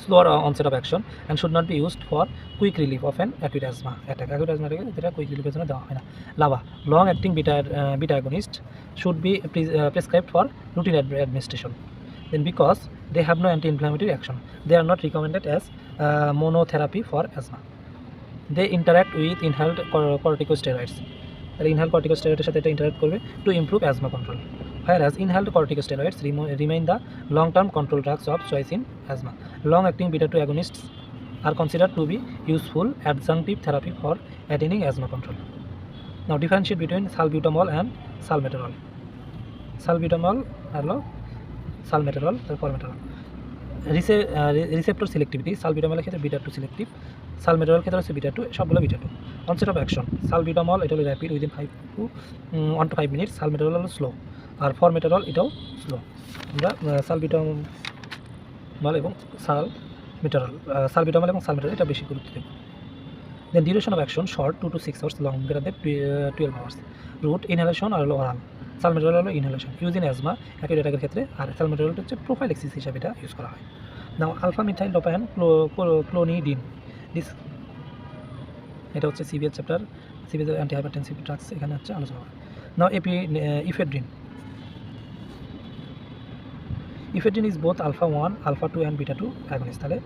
slower onset of action and should not be used for quick relief of an acute asthma attack. Acute asthma attack যেটা quick রিলিফের জন্য দেওয়া হয় না। LABA, long acting beta agonist should be prescribed for routine administration. Then because they have no anti-inflammatory action, they are not recommended as monotherapy for asthma. They interact with inhaled corticosteroids. Inhaled corticosteroids সাথে এটা interact করবে to improve asthma control. Whereas inhaled corticosteroids remain the long-term control drugs of choice in asthma. Long-acting beta-2 agonists are considered to be useful adjunctive therapy for attaining asthma control. Now, differentiate between salbutamol and salmeterol. Salbutamol and salmeterol, formoterol. Receptor selectivity, salbutamol ক্ষেত্রে beta 2 selective, salmeterol ক্ষেত্রে হচ্ছে beta 2, সবগুলো beta 2. Onset of action, salbutamol এটা হলো rapid within 1 to 5 minutes, salmeterol হলো slow, আর formoterol এটাও slow. আমরা salbutamol এবং salmeterol এটা বেশি গুরুত্ব দেব। Then duration of action short, 2 to 6 hours, long greater than 12 hours. Route inhalation R oral. Salmeterol হলো inhalation, use in asthma acute attack এর ক্ষেত্রে, আর salmeterol হচ্ছে prophylaxis হিসাবে এটা ইউজ করা হয়। Now alpha methyl dopaine clonidine, this এটা হচ্ছে CVS chapter, CVS antihypertensive drugs এখানে হচ্ছে আলোচনা করা। Now ephedrine. Ephedrine is both alpha 1, alpha 2 and beta 2 agonist. তাহলে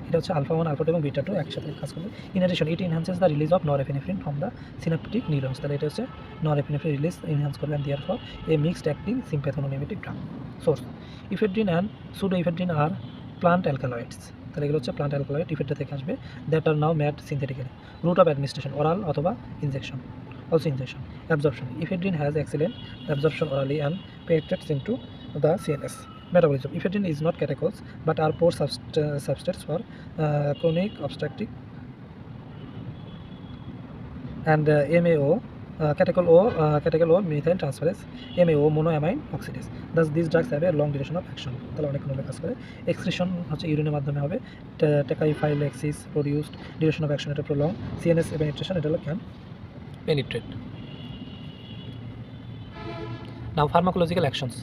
এটা হচ্ছে alpha 1, alpha 2 এবং beta 2 একসাথে কাজ করবে। In addition, it enhances the release of norepinephrine from the synaptic neurons. তাহলে এটা হচ্ছে norepinephrine release enhance করবে, and therefore a mixed acting sympathomimetic drug. Source: ephedrine and pseudoephedrine are plant alkaloids. তাহলে এগুলো হচ্ছে প্লান্ট অ্যালকালয়েড, ইফেড্রা থেকে আসবে, that are now made synthetically. Route of administration oral অথবা injection, also injection. Absorption: ephedrine has excellent absorption orally and penetrates into the CNS. Metabolism: ephedrine is not catechols but are poor substrates for chronic obstructive and MAO catechol O methane transferase, MAO monoamine oxidase. Thus these drugs have a long duration of action. তাহলে অনেকক্ষণ কাজ করে। Excretion হচ্ছে ইউরিনের মাধ্যমে হবে, টাকাইফাইলেক্সিস produced, duration of action এটা prolong, CNS penetration এটা হলো can penetrate. Now pharmacological actions: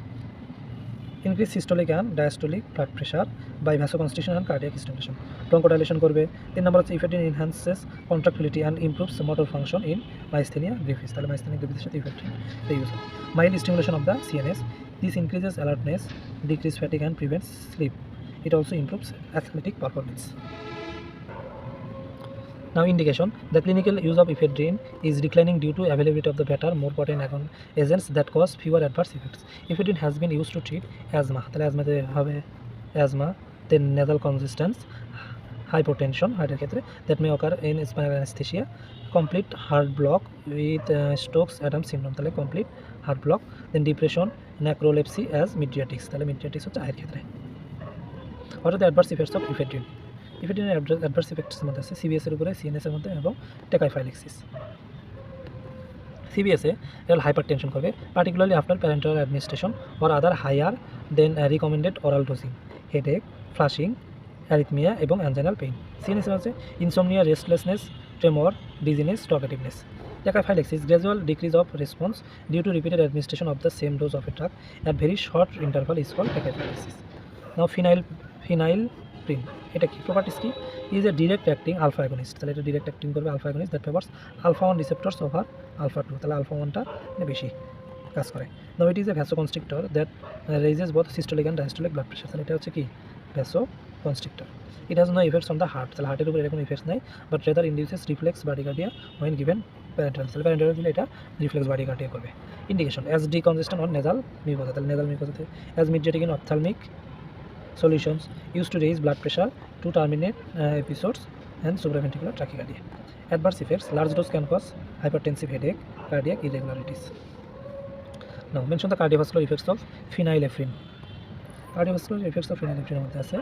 increase systolic and diastolic blood pressure by vasoconstriction and cardiac stimulation. Bronchodilation করবে। 3 নম্বর হচ্ছে ephedrine enhances contractility and improves motor function in myasthenia gravis. তাহলে myasthenia gravis এর সাথে ephedrine use হয়। Mild stimulation of the CNS. This increases alertness, decreases fatigue and prevents sleep. It also improves athletic performance. Now indication: the clinical use of ephedrine is declining due to availability of the better, more potent agents that cause fewer adverse effects. Ephedrine has been used to treat asthma. তাহলে asthma-তে হবে asthma, then nasal congestion, hypotension হার্টের ক্ষেত্রে, that may occur in spinal anesthesia, complete heart block with Stokes Adams syndrome. তাহলে complete heart block, then depression, necrolepsy as mydriatics. তাহলে mydriatics হচ্ছে আয়ের ক্ষেত্রে। What are the adverse effects of ephedrine? ephedrine adverse effects মধ্যে আছে CBS এর উপরে, CNS এর মধ্যে এবং টাকাইফাইলেক্সিস। সিবিএস এ এটা হাইপারটেনশন করবে, particularly after parental administration or other higher than recommended oral dosing, headache, flushing, arrhythmia এবং অ্যাঞ্জাইনাল পেইন। সিএনএস এর হচ্ছে insomnia, restlessness, tremor, dizziness, টকেটিভনেস। টাকাইফাইলেক্সিস: gradual decrease of response due to repeated administration of the same dose of a drug at very short interval is called টাকাইফাইলেক্সিস। নাও ফিনাইলপ্রিন, এটা কি properties কি? Is a direct acting alpha against, তাহলে এটা direct acting করবে alpha against that favours alpha 1 রিসেপ্টরস over alpha 2, তাহলে alpha 1টা বেশি কাজ করে। নাও it is a vasoconstrictor that raises both systolic and diastolic blood pressure, তাহলে এটা হচ্ছে কি vasoconstrictor. It has no effects on the heart, তাহলে হার্টের উপরে এরকম ইফেক্টস নাই, but rather induces reflex bradycardia when given parenteral, তাহলে প্যারেন্টারাল দিলে এটা রিফ্লেক্স ব্রাডিকার্ডিয়া করবে। Indication as decongestant on nasal mucosa, তাহলে নেজাল মিউকোসাতে as mediating in ophthalmic solutions used to raise blood pressure to terminate episodes and supraventricular tachycardia. Adverse effects: large dose can cause hypertensive headache, cardiac irregularities. Now mention the cardiovascular effects of phenylephrine. Cardiovascular effects of phenylephrine মধ্যে আছে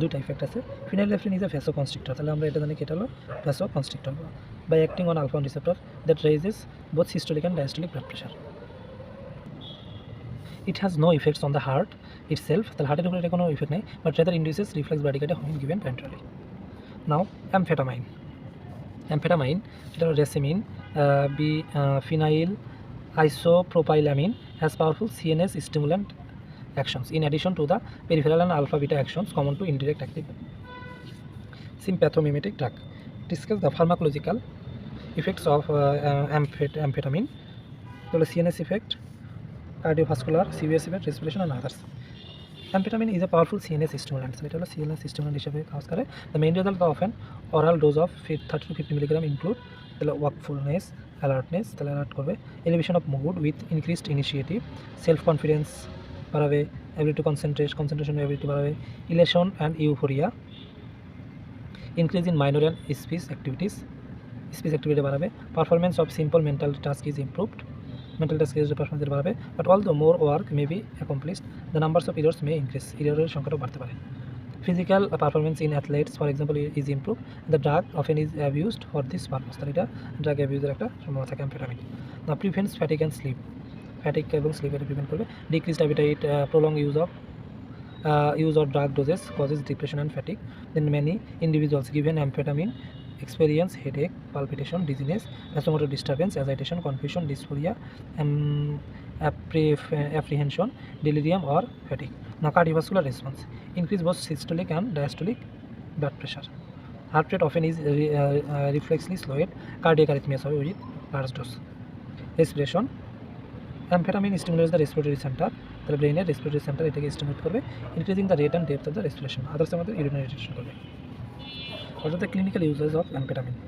দুইটা effect আছে। Phenylephrine is a vasoconstrictor, তাহলে আমরা এটা জানি কি, এটা হলো vasoconstrictor by acting on alpha 1 receptor that raises both systolic and diastolic blood pressure. It has no effects on the heart itself, তাহলে হার্টের উপরে এটা কোনো ইফেক্ট নেই, but rather induces reflex bradycardia when given parenterally. Now amphetamine, এটা হলো racemic, phenyl isopropylamine has powerful CNS stimulant actions in addition to the peripheral and alpha beta actions common to indirect active sympathomimetic drug. Discuss the pharmacological effects of amphetamine, the CNS effect, cardiovascular, CVS effect, respiration and others. Amphetamine is a powerful CNS stimulant, so it is a CNS stimulant হিসেবে কাজ করে। The main result of an oral dose of 30 to 50 mg include wakefulness, alertness, তাহলে alert করবে, elevation of mood with increased initiative, self confidence বাড়াবে, ability to concentration ability বাড়াবে, elation and euphoria, increase in minor and speech activity বাড়াবে, performance of simple mental task is improved, mental task is performance বাড়াবে, but although more work may be accomplished, the numbers of errors may increase, এররের সংখ্যাটাও বাড়তে পারে। Physical performance in athletes, for example, is improved. The drug often is abused for this purpose, তাহলে এটা drug অ্যাবিউজের একটা সম্ভাবনা থাকে amphetamine. Now prevents fatigue and sleep, এবং slip এটা প্রিভেন্ট করবে। Decreased appetite, prolonged use of drug doses causes depression and fatigue. Then many individuals given amphetamine experience headache, palpitation, dizziness, vasomotor disturbance, agitation, confusion, dysphoria, apprehension, delirium or fatigue. Now cardiovascular response: increase both systolic and diastolic blood pressure. Heart rate often is reflexly slowed, cardiac arrhythmias হবে with large dose. Respiration: amphetamine stimulates the respiratory center, তাহলে ব্রেইনের respiratory centre এটাকে stimulate করবে, increasing the rate and depth of the respiration. Others আমাদের urinary retention করবে। What are the clinical uses of amphetamine?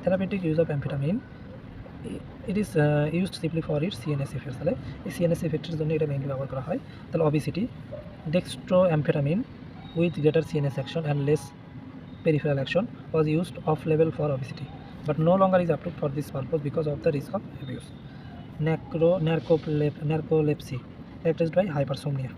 Therapeutic use of amphetamine, it is used simply for its CNS effects, তাহলে এই CNS effects জন্য এটা mainly ব্যবহার করা হয়। তাহলে obesity: dextroamphetamine with greater CNS action and less peripheral action was used off label for obesity, but no longer is approved for this purpose because of the risk of abuse. Narcolepsy characterized by hypersomnia,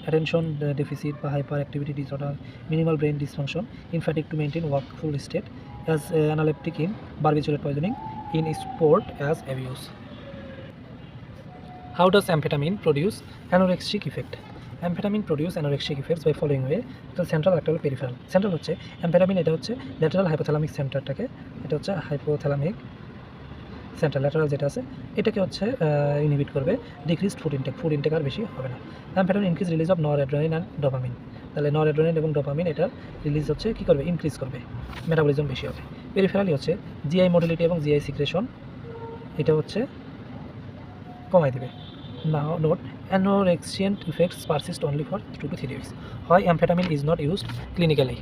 attention deficit বা hyperactivity disorder, minimal brain dysfunction, inability to maintain wakeful state, as analeptic in barbiturate poisoning, in sport as abuse. How does amphetamine produce anorexic effect? Amphetamine produce anorexic effects by following way. এটা central, একটা হলো peripheral. Central হচ্ছে অ্যাম্ফেটামিন, এটা হচ্ছে lateral hypothalamic সেন্টারটাকে, এটা হচ্ছে hypothalamic central, lateral যেটা আছে এটাকে হচ্ছে ইনহিবিট করবে। ডিক্রিজড ফুড ইনটেক আর বেশি হবে না। Amphetamine increase release of noradrenaline and dopamine, তাহলে নরঅ্যাড্রেনালিন এবং ডোপামিন এটার রিলিজ হচ্ছে কী করবে, ইনক্রিজ করবে, মেটাবলিজম বেশি হবে। পেরিফেরালি হচ্ছে জিআই মোটিলিটি এবং জিআই সিক্রেশন, এটা হচ্ছে কমাই দেবে। নাও note: anorexiant effects persist only for 2 to 3 weeks. Why amphetamine is not used clinically?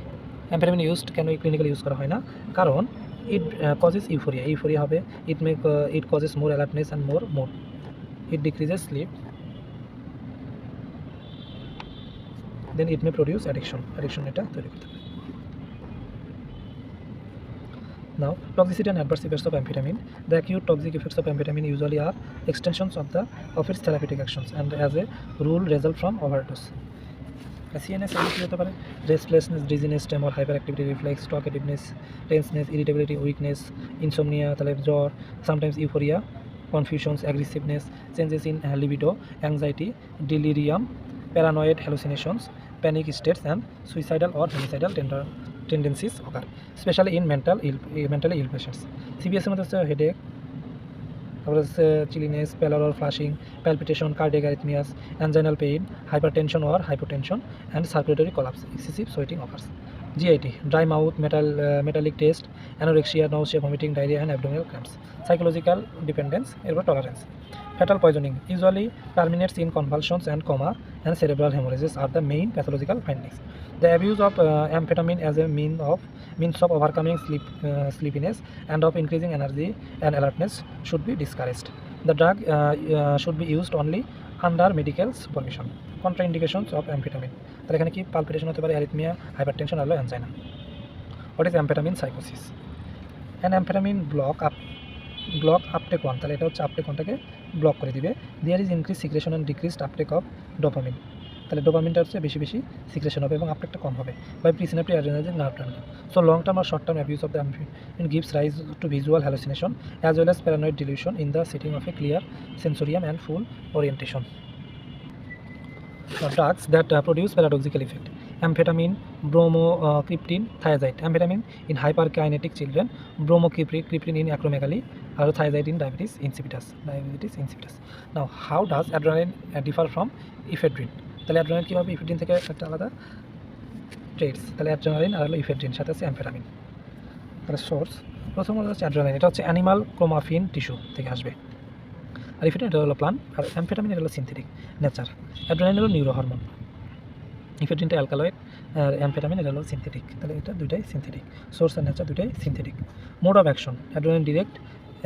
Amphetamine কেন ক্লিনিক্যালি ইউজ করা হয় না? কারণ it causes euphoria হবে, it causes more alertness and more mood, it decreases sleep, then it may produce addiction এটা তৈরি করতে পারে। Now toxicity and adverse effects of amphetamine. The acute toxic effects of amphetamine usually are extensions of its therapeutic actions and as a rule result from overdose. CNS ability হতে পারে restlessness, dizziness, tremor, hyperactivity, reflex, talkativeness, tenseness, irritability, weakness, insomnia, তাহলে জ্বর, sometimes euphoria, confusions, aggressiveness, changes in libido, anxiety, delirium, paranoid hallucinations, panic states and suicidal or homicidal tendencies occur, especially in mentally ill patients. CVS এর মধ্যে হচ্ছে headache, তারপরে হচ্ছে chilliness, pallor or flushing, palpitation, cardiac arrhythmias, anginal pain, hypertension or hypotension and circulatory collapse, excessive sweating occurs. GIT, dry mouth, metallic taste, anorexia, nausea, vomiting, diarrhea and abdominal cramps. Psychological dependence, এরপর tolerance. Fatal poisoning usually terminates in convulsions and coma, and cerebral hemorrhages are the main pathological findings. The abuse of amphetamine as a means of overcoming sleepiness and of increasing energy and alertness should be discouraged. The drug should be used only under medical supervision. Contraindications of amphetamine, তাহলে এখানে কি palpitation হতে পারে, arrhythmia, hypertension আর angina. What is amphetamine সাইকোসিস? An amphetamine block uptake 1, তাহলে এটা হচ্ছে আপটেক 1টাকে ব্লক করে দিবে। There is increase secretion and decreased uptake of dopamine, তাহলে ডোপামিনটা হচ্ছে বেশি সিক্রেশন হবে এবং আপটেকটা কম হবে by presynaptic adrenergic nerve terminal. So long term আর short term abuse of the amphetamine gives rise to visual hallucination as well as paranoid delusion in the setting of a clear sensorium and full orientation. Drugs that produce paradoxical effect: amphetamine, bromocriptine, thiazide. Amphetamine in hyperkinetic children, bromocriptine in acromegaly, or thiazide in diabetes insipidus. Now, how does adrenaline differ from ephedrine? তাহলে adrenaline কীভাবে ephedrine থেকে একটা আলাদা trades, তাহলে adrenaline আর হলো ephedrine, সাথে আছে অ্যাম্ফেটামিন। তাহলে সোর্স প্রথমত হচ্ছে অ্যাড্রেনালিন, এটা হচ্ছে অ্যানিমাল ক্রোমাফিন টিস্যু থেকে আসবে, আর ইফেড্রিন এটা হলো প্লান্ট, আর অ্যাম্ফেটামিন এটা হলো সিনথেটিক নেচার। অ্যাড্রেনালিন হলো নিউরো হরমোন, ইফেড্রিনটা অ্যালকালয়েড, আর অ্যাম্ফেটামিন এটা হলো সিনথেটিক, তাহলে এটা দুইটাই সিনথেটিক, সোর্স আর নেচার দুইটাই synthetic. Mode of action: adrenaline direct,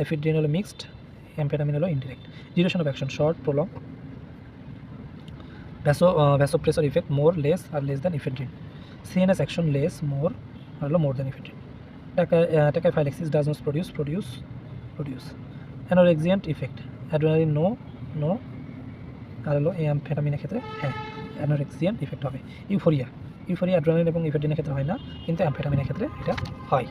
ephedrine হলো মিক্সড, অ্যাম্ফেটামিন হলো indirect. Duration of action: short, prolong. vasopressor effect: more, less or less than ephedrine. CNS action: less, more or more than ephedrine. Tachyphylaxis: does not produce. Anorexiant effect: adrenaline no আর হলো অ্যাম্ফেটামিনের ক্ষেত্রে হ্যাঁ অ্যানোরেক্সিয়ান effect হবে। Euphoria adrenaline এবং ইফেড্রিনের ক্ষেত্রে হয় না, কিন্তু অ্যাম্ফেটামিনের ক্ষেত্রে এটা হয়।